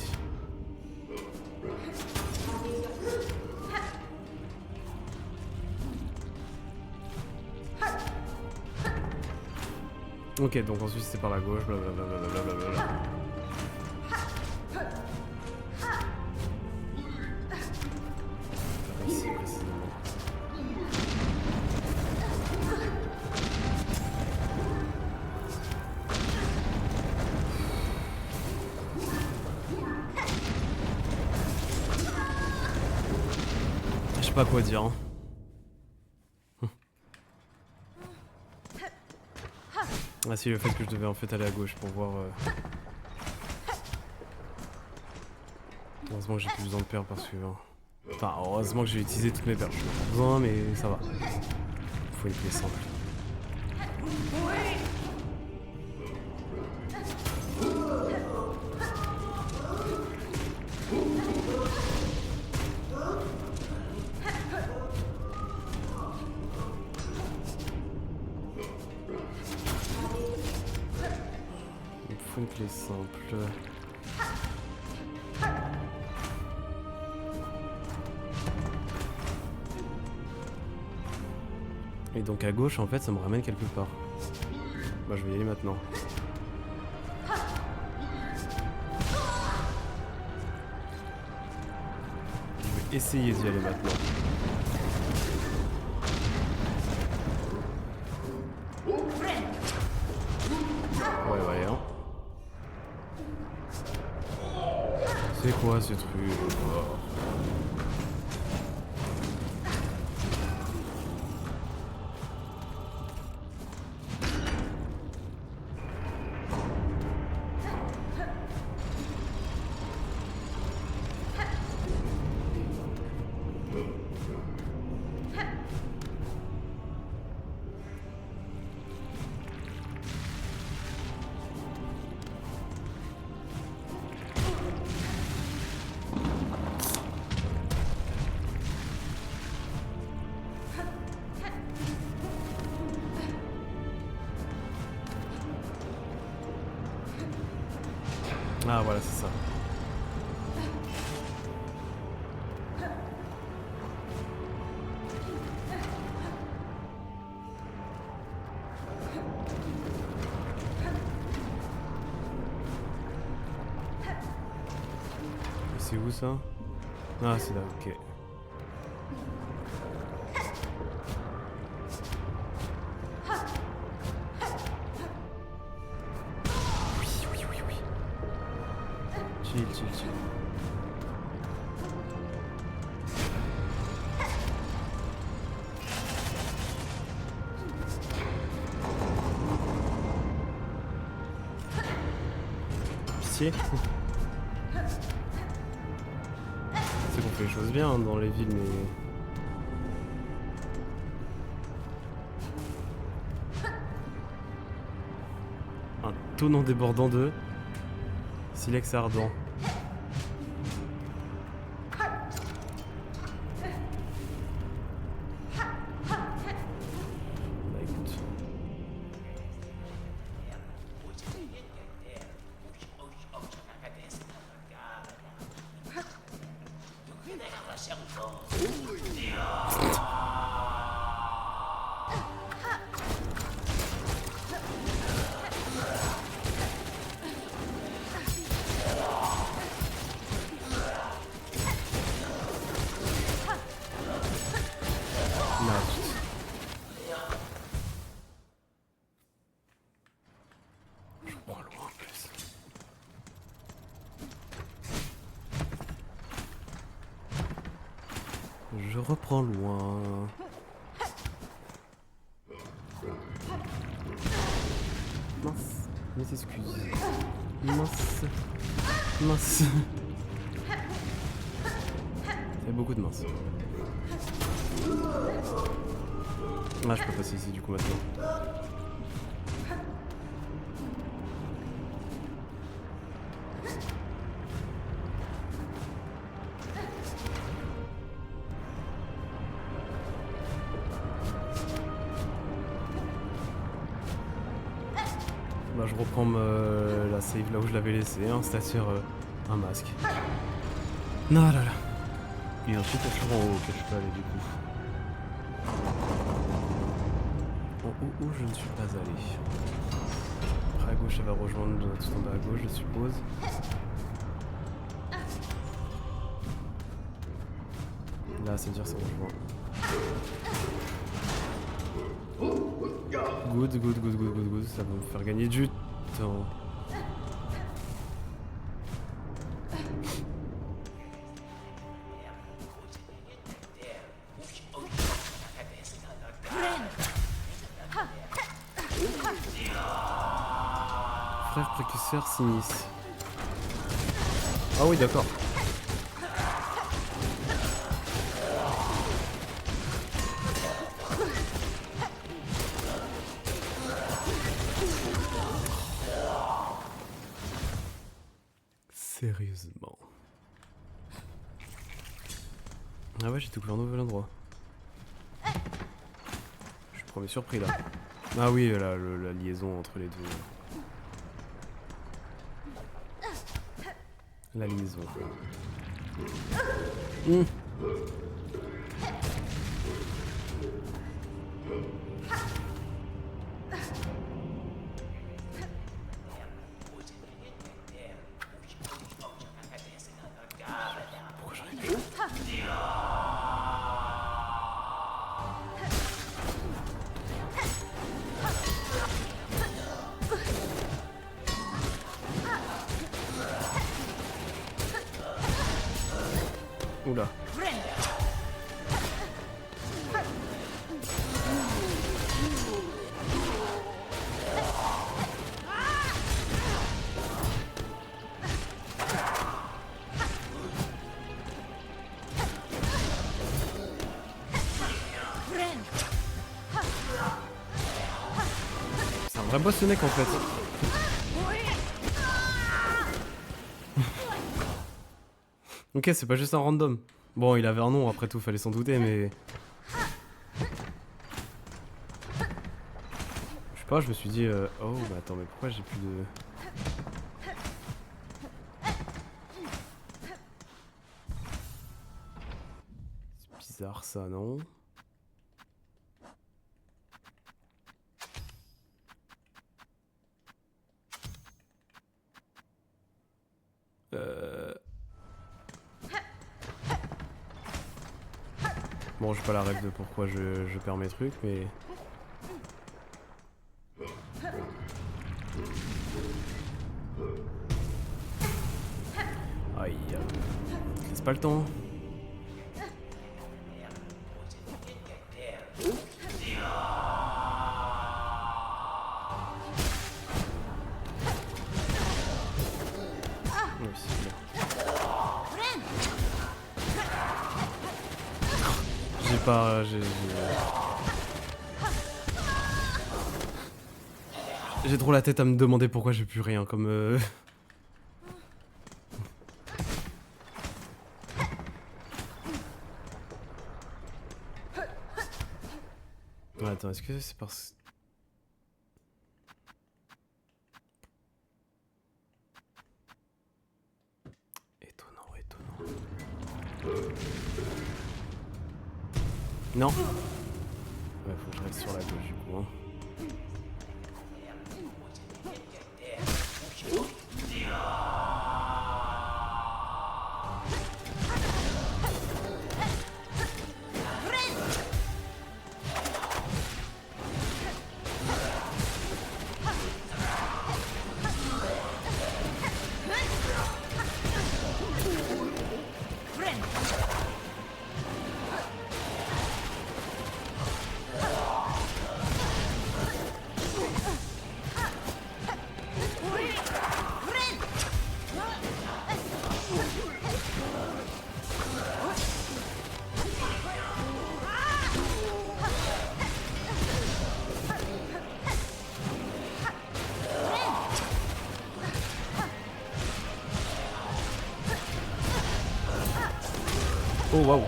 Ok, donc ensuite c'est par la gauche, blablabla. Ici précisément. Je sais pas quoi dire. Hein. Ah si, le fait que je devais en fait aller à gauche pour voir... Heureusement que j'ai plus besoin de perles parce que... Enfin, heureusement que j'ai utilisé toutes mes perles. J'en ai pas besoin, mais ça va. Il faut une clé simple. Il faut une clé simple. Et donc à gauche, en fait, ça me ramène quelque part. Bah, je vais y aller maintenant. Je vais essayer d'y aller maintenant. Ouais, hein. C'est quoi ce truc? Oh. Ah voilà, c'est ça. C'est où ça? Ah c'est là, ok. Oui. Chill. Pitié. C'est qu'on fait les choses bien dans les villes, mais... Un tonneau débordant de... silex ardent. Bah écoute... Je prends loin en plus. Je reprends loin. Mince, mes excuses. Mince. Mince. Il y a beaucoup de mince. Ah, je peux passer ici du coup maintenant. Bah, je reprends la save là où je l'avais laissé, hein, c'est-à-dire un masque. Non là là. Et ensuite il y a toujours en haut que je peux aller du coup. En haut où je ne suis pas allé. Après à gauche elle va rejoindre tout en bas à gauche je suppose. Là ça veut dire ça rejoint. Good, ça va me faire gagner du temps. Frère précurseur sinistre. Ah oui d'accord. Sérieusement. Ah ouais, j'ai découvert un nouvel endroit. Je suis premier surpris là. Ah oui, la liaison entre les deux. La liaison. Pourquoi j'en ai plus? Oula. C'est un vrai boss Sonic en fait. Ok, c'est pas juste un random. Bon, il avait un nom, après tout, fallait s'en douter, mais... Je sais pas, je me suis dit... Oh, mais attends, mais pourquoi j'ai plus de... C'est bizarre ça, non? Bon, j'ai pas la règle de pourquoi je perds mes trucs, mais... Aïe. Laisse pas le temps. Oui, c'est bien. J'ai pas... J'ai trop la tête à me demander pourquoi j'ai plus rien comme... Attends, est-ce que c'est parce... Étonnant. Non. Ouais, faut que je reste sur la gauche du coup. Hein. Oh waouh.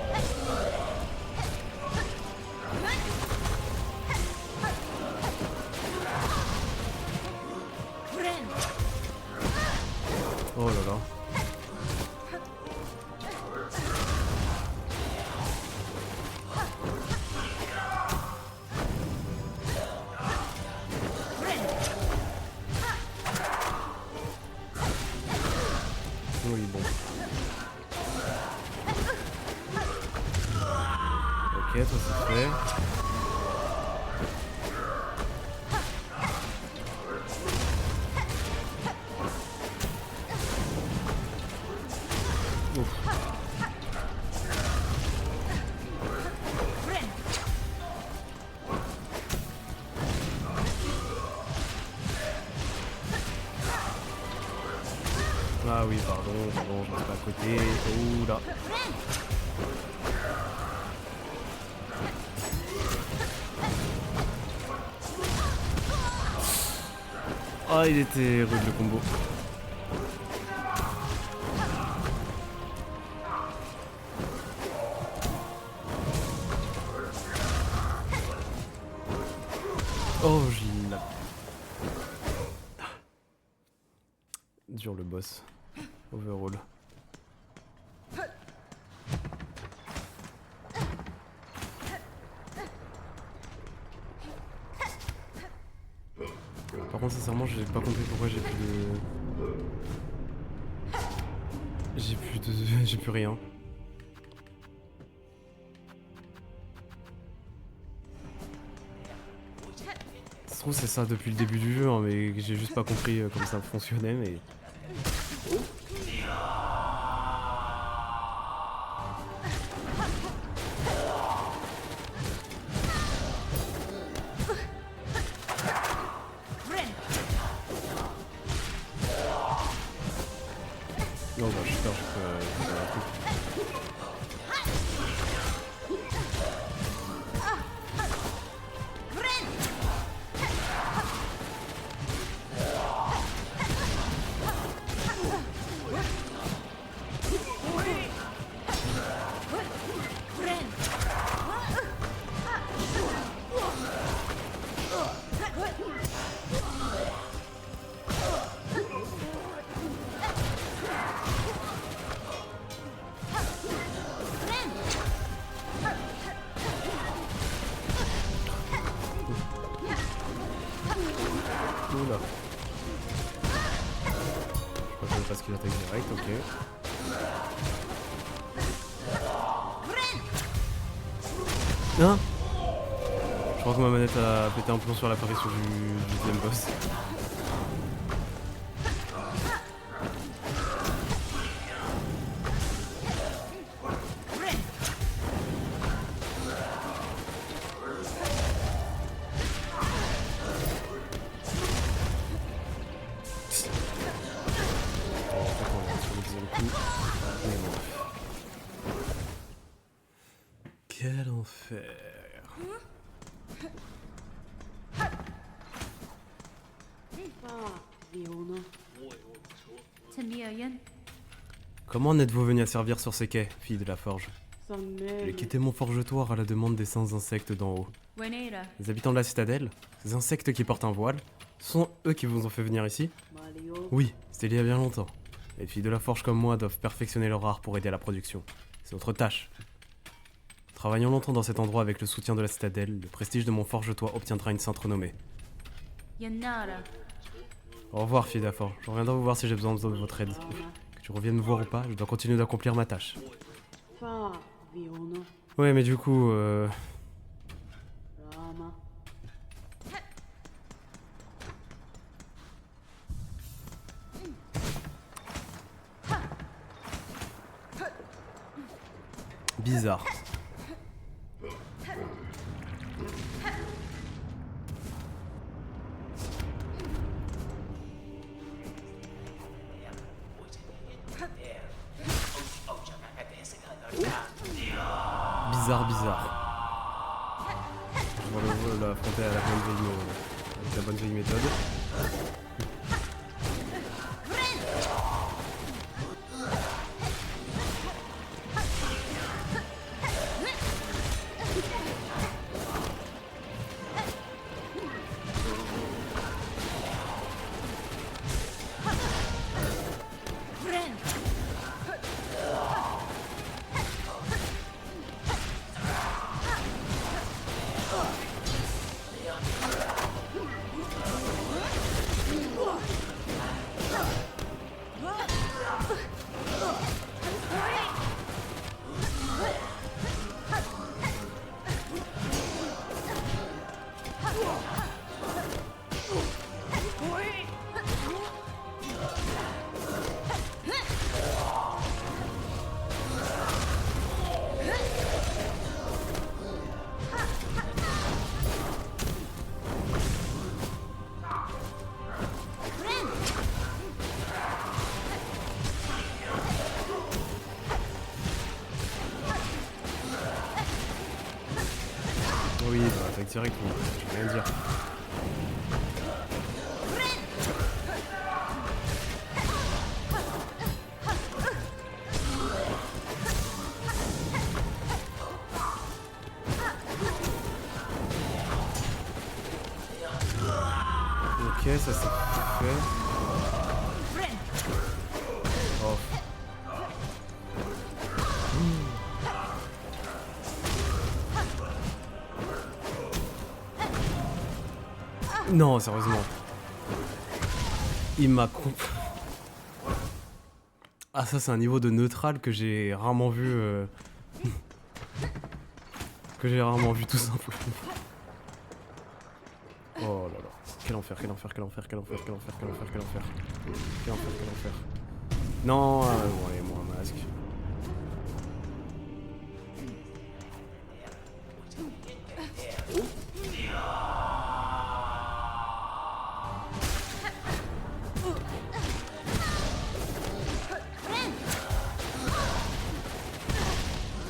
Oh là là. Oui, bon. Ok, toi c'est fait. Ouf. Ah oui, pardon, je reste pas à côté. Ouh là. Ah, il était rude le combo. Oh, j'ai la... Dur le boss. Overall. Par contre, sincèrement, j'ai pas compris pourquoi j'ai plus de... J'ai plus rien. Ça se trouve, c'est ça depuis le début du jeu, hein, mais j'ai juste pas compris comment ça fonctionnait, mais... Non, bah, je suis peur, je peux un truc. Oula. Je crois que parce qu'il attaque direct, ok. Hein? Je crois que ma manette a pété un plomb sur l'apparition du deuxième boss. Quel enfer. Comment en êtes-vous venu à servir sur ces quais, fille de la forge? J'ai quitté mon forgetoire à la demande des saints insectes d'en haut. Les habitants de la citadelle, ces insectes qui portent un voile, sont eux qui vous ont fait venir ici? Oui, c'était il y a bien longtemps. Les filles de la forge comme moi doivent perfectionner leur art pour aider à la production. C'est notre tâche. Travaillant longtemps dans cet endroit avec le soutien de la citadelle, le prestige de mon forge-toit obtiendra une sainte renommée. Au revoir, fille de la forge. Je reviendrai vous voir si j'ai besoin de votre aide. Que tu reviennes me voir ou pas, je dois continuer d'accomplir ma tâche. Ouais, mais du coup, bizarre. Bizarre. Je vais l'affronter à avec la bonne vieille méthode. Oui, bah attaque direct, je vais rien dire. Ok, ça c'est fait. Oh. Non, sérieusement. Il m'a Ah, ça c'est un niveau de neutral que j'ai rarement vu. Que j'ai rarement vu tout simplement. Oh là là. Quel enfer, quel enfer, quel enfer, quel enfer, quel enfer, quel enfer, quel enfer. Quel enfer, quel enfer. Non, bon allez, moi un masque.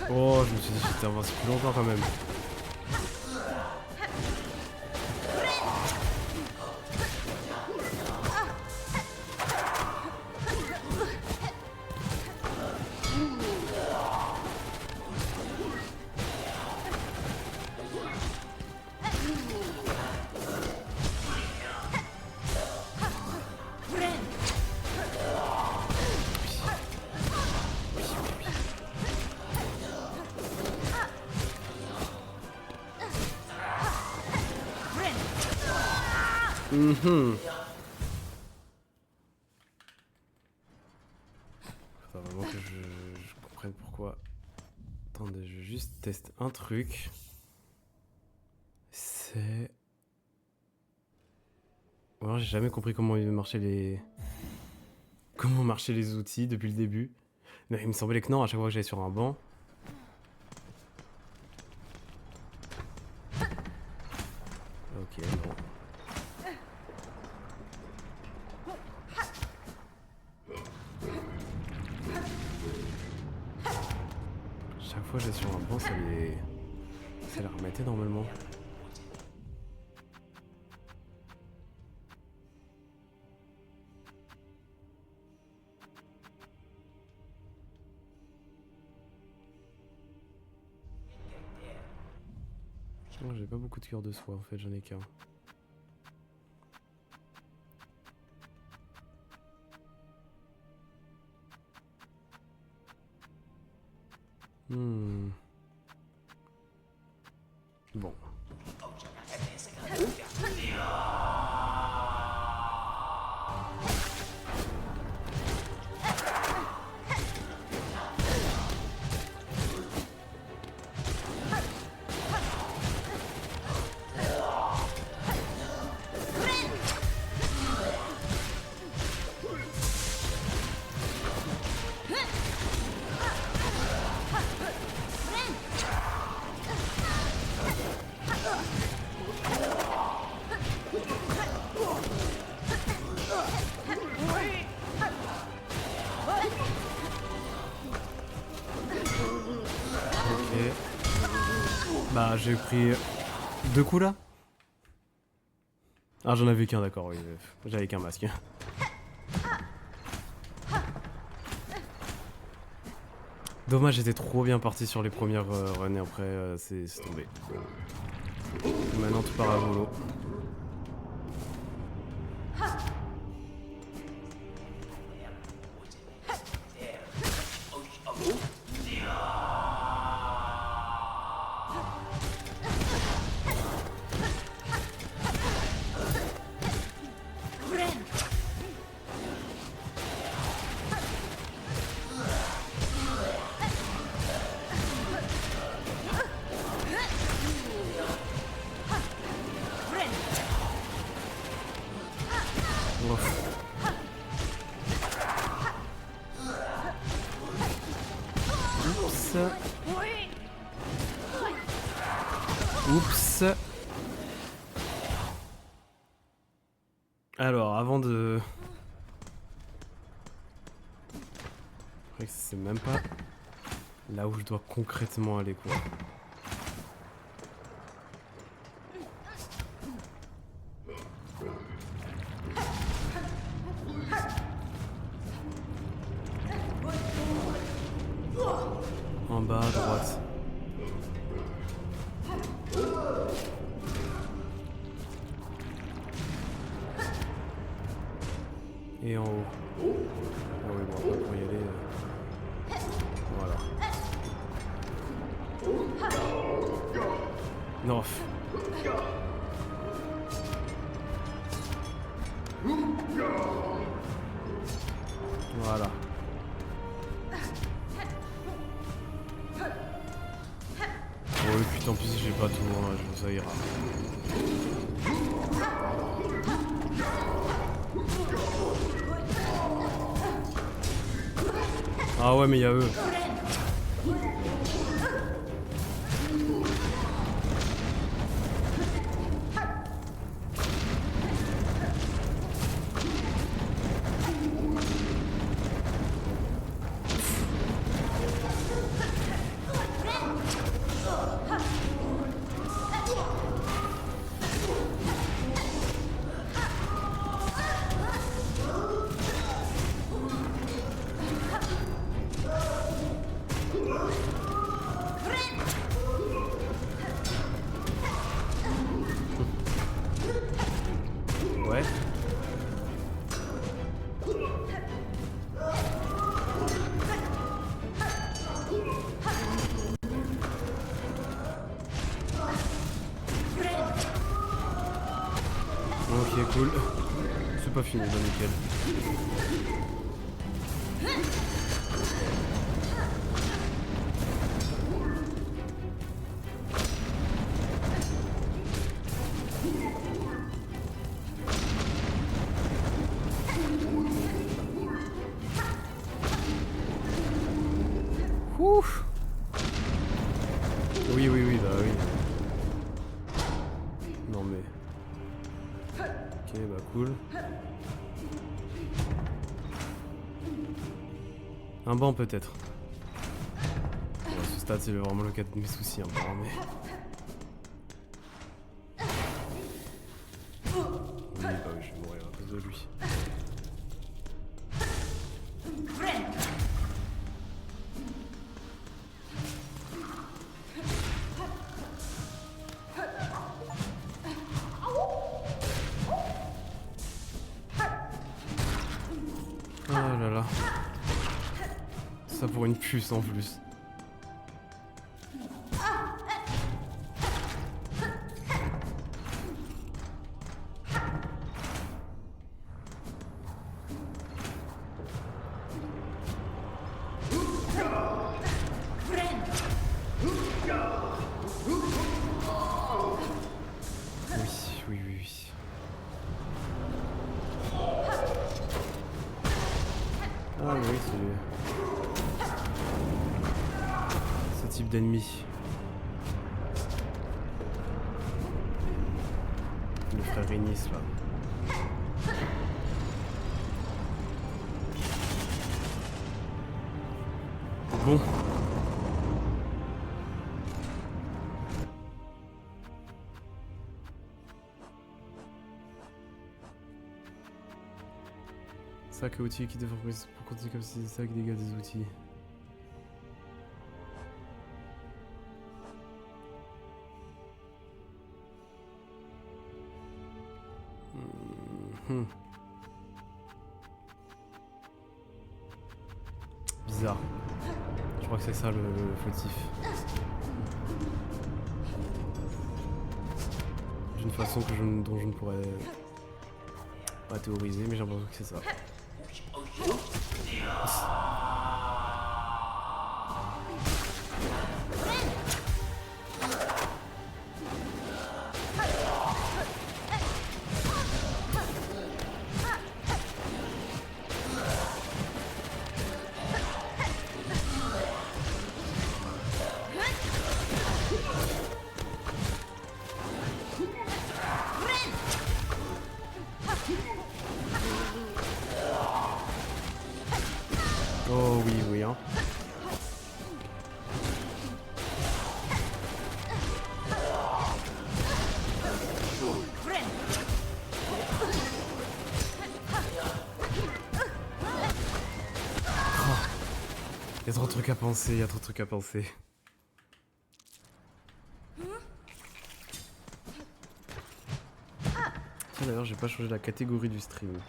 Oh, je me suis dit que j'étais invincible plus longtemps quand même. Faut vraiment que je comprenne pourquoi. Attendez, je juste tester un truc. C'est... Alors, j'ai jamais compris comment marchaient les... Comment marchaient les outils depuis le début. Mais il me semblait que non, à chaque fois que j'allais sur un banc. Ok, bon. Chaque fois que j'allais sur un banc, ça les remettait normalement. Non, j'ai pas beaucoup de cœur de soie en fait, j'en ai qu'un. Bon. Bah j'ai pris 2 coups là. Ah j'en avais qu'un, d'accord, oui. J'avais qu'un masque. Dommage, j'étais trop bien parti sur les premières runs et après c'est tombé. Maintenant tout part à volo. Oups. Alors, avant de... C'est même pas là où je dois concrètement aller, quoi. Et en haut. Ah oui, bon, après pour y aller. Voilà. Non. Voilà. Oh oui, putain, en plus j'ai pas tout, hein, ça ira. Ah ouais, mais il y a eux. Ouais. Ok, cool. C'est pas fini, bah nickel. Ouf. Oui, oui, oui, bah oui. Non mais... Ok, bah cool. Un banc peut-être. Bon, à ce stade, c'est vraiment le cas de mes soucis, hein, mais... Oui, bah oui, je vais mourir à cause de lui. Ah là là. Ça pour une puce en plus. Oui, oui, oui, oui. Ah oui, c'est ce type d'ennemi. Le frère Rhénis là. Bon. Sac à outils qui devrait pour continuer comme si c'est ça qui dégage des outils. Bizarre. Je crois que c'est ça le fautif. D'une façon dont je ne pourrais pas théoriser, mais j'ai l'impression que c'est ça. Oh oui, oui, hein. Il y a trop de trucs à penser, il y a trop de trucs à penser. Tiens, d'ailleurs, j'ai pas changé la catégorie du stream.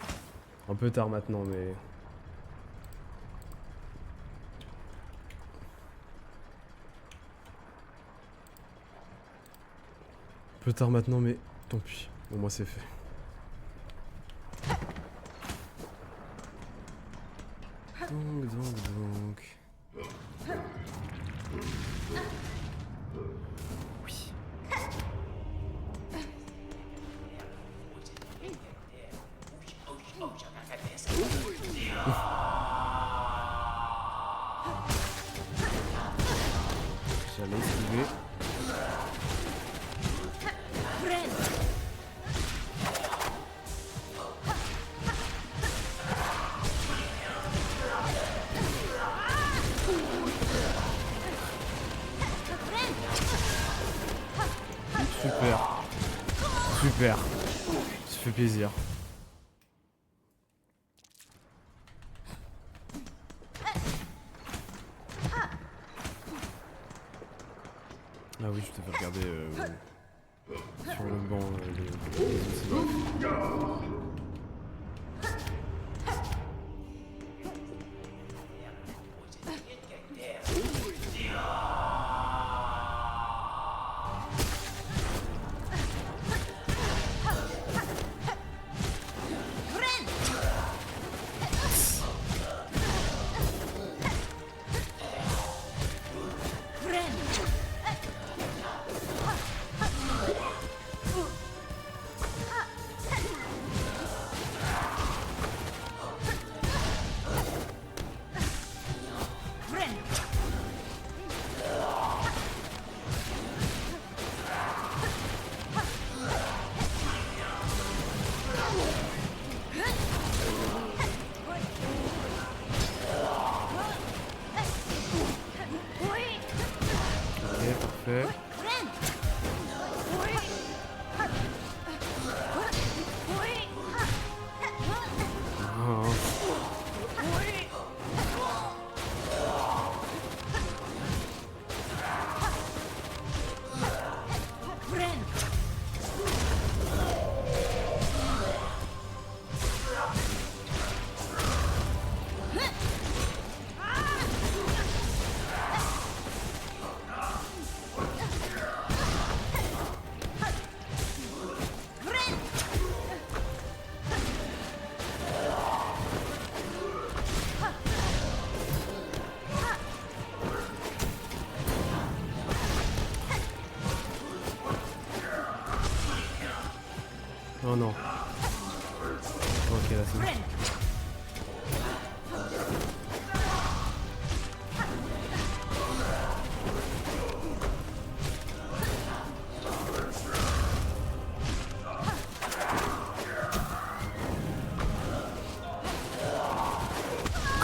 Un peu tard maintenant, mais... Un peu tard maintenant, mais tant pis. Au moins c'est fait. Donc... Oui. J'allais esquiver. Super. Super. Ça fait plaisir. Ah oui, je devais regarder sur le banc les outils. Ok, parfait. Ah, oh non. Ok, là c'est bon.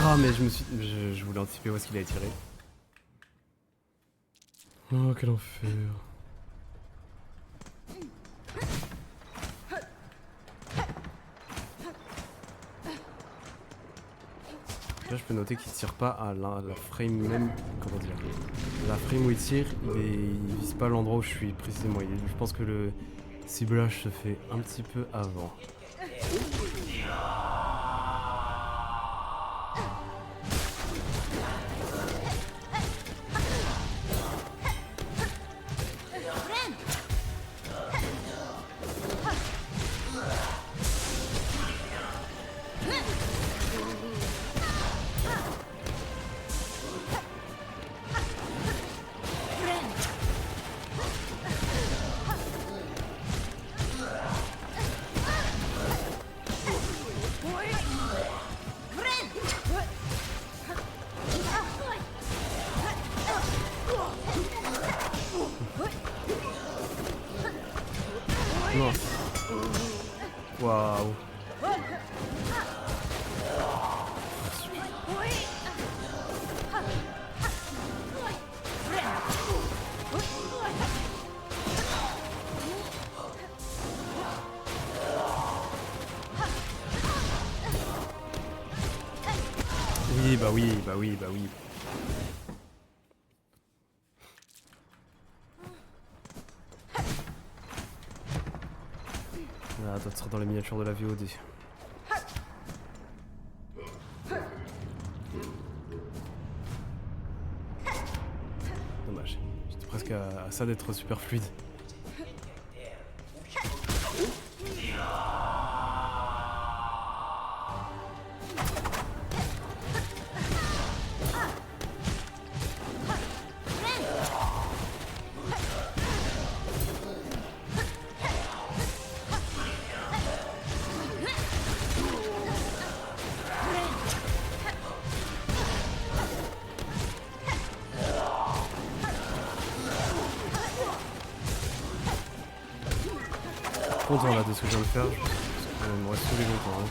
Ah mais je voulais anticiper où est-ce qu'il allait tirer. Oh quel enfer. Là je peux noter qu'il tire pas à la frame même, comment dire, la frame où il tire, il vise pas l'endroit où je suis précisément. Je pense que le ciblage se fait un petit peu avant. Non. Waouh. Oui, bah oui, bah oui, bah oui. Ah, ça sera dans les miniatures de la VOD. à ça d'être super fluide. Content là de ce que je viens de faire, il me reste tous les longtemps. Hein.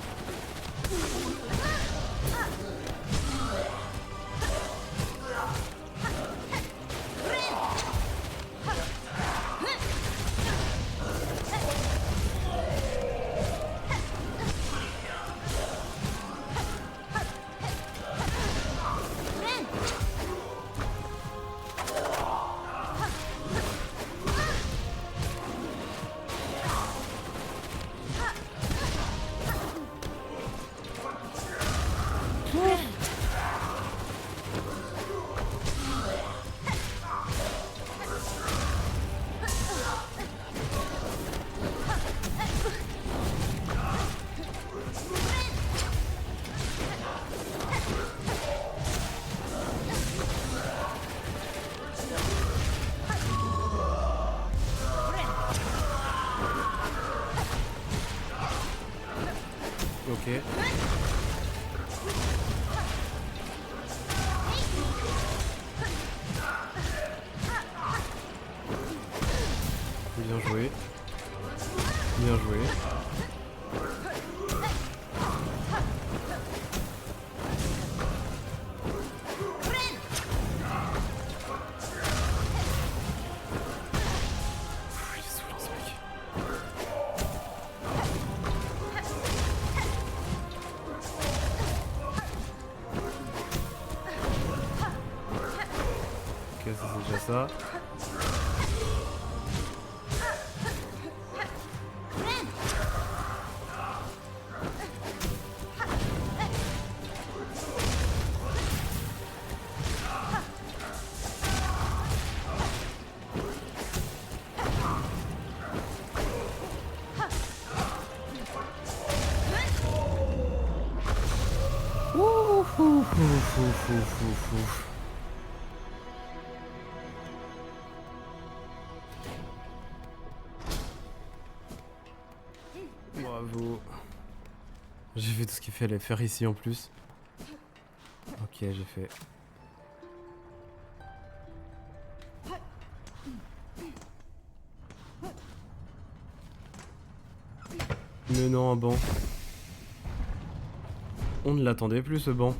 Ok. Bien joué. Bien joué. Il est saoulant ce mec. Ok, ça c'est déjà ça. Ouf, ouf, ouf, ouf, ouf, ouf. Bravo. J'ai fait tout ce qu'il fallait faire ici en plus. Ok, j'ai fait. Mais non, un banc. On ne l'attendait plus ce banc.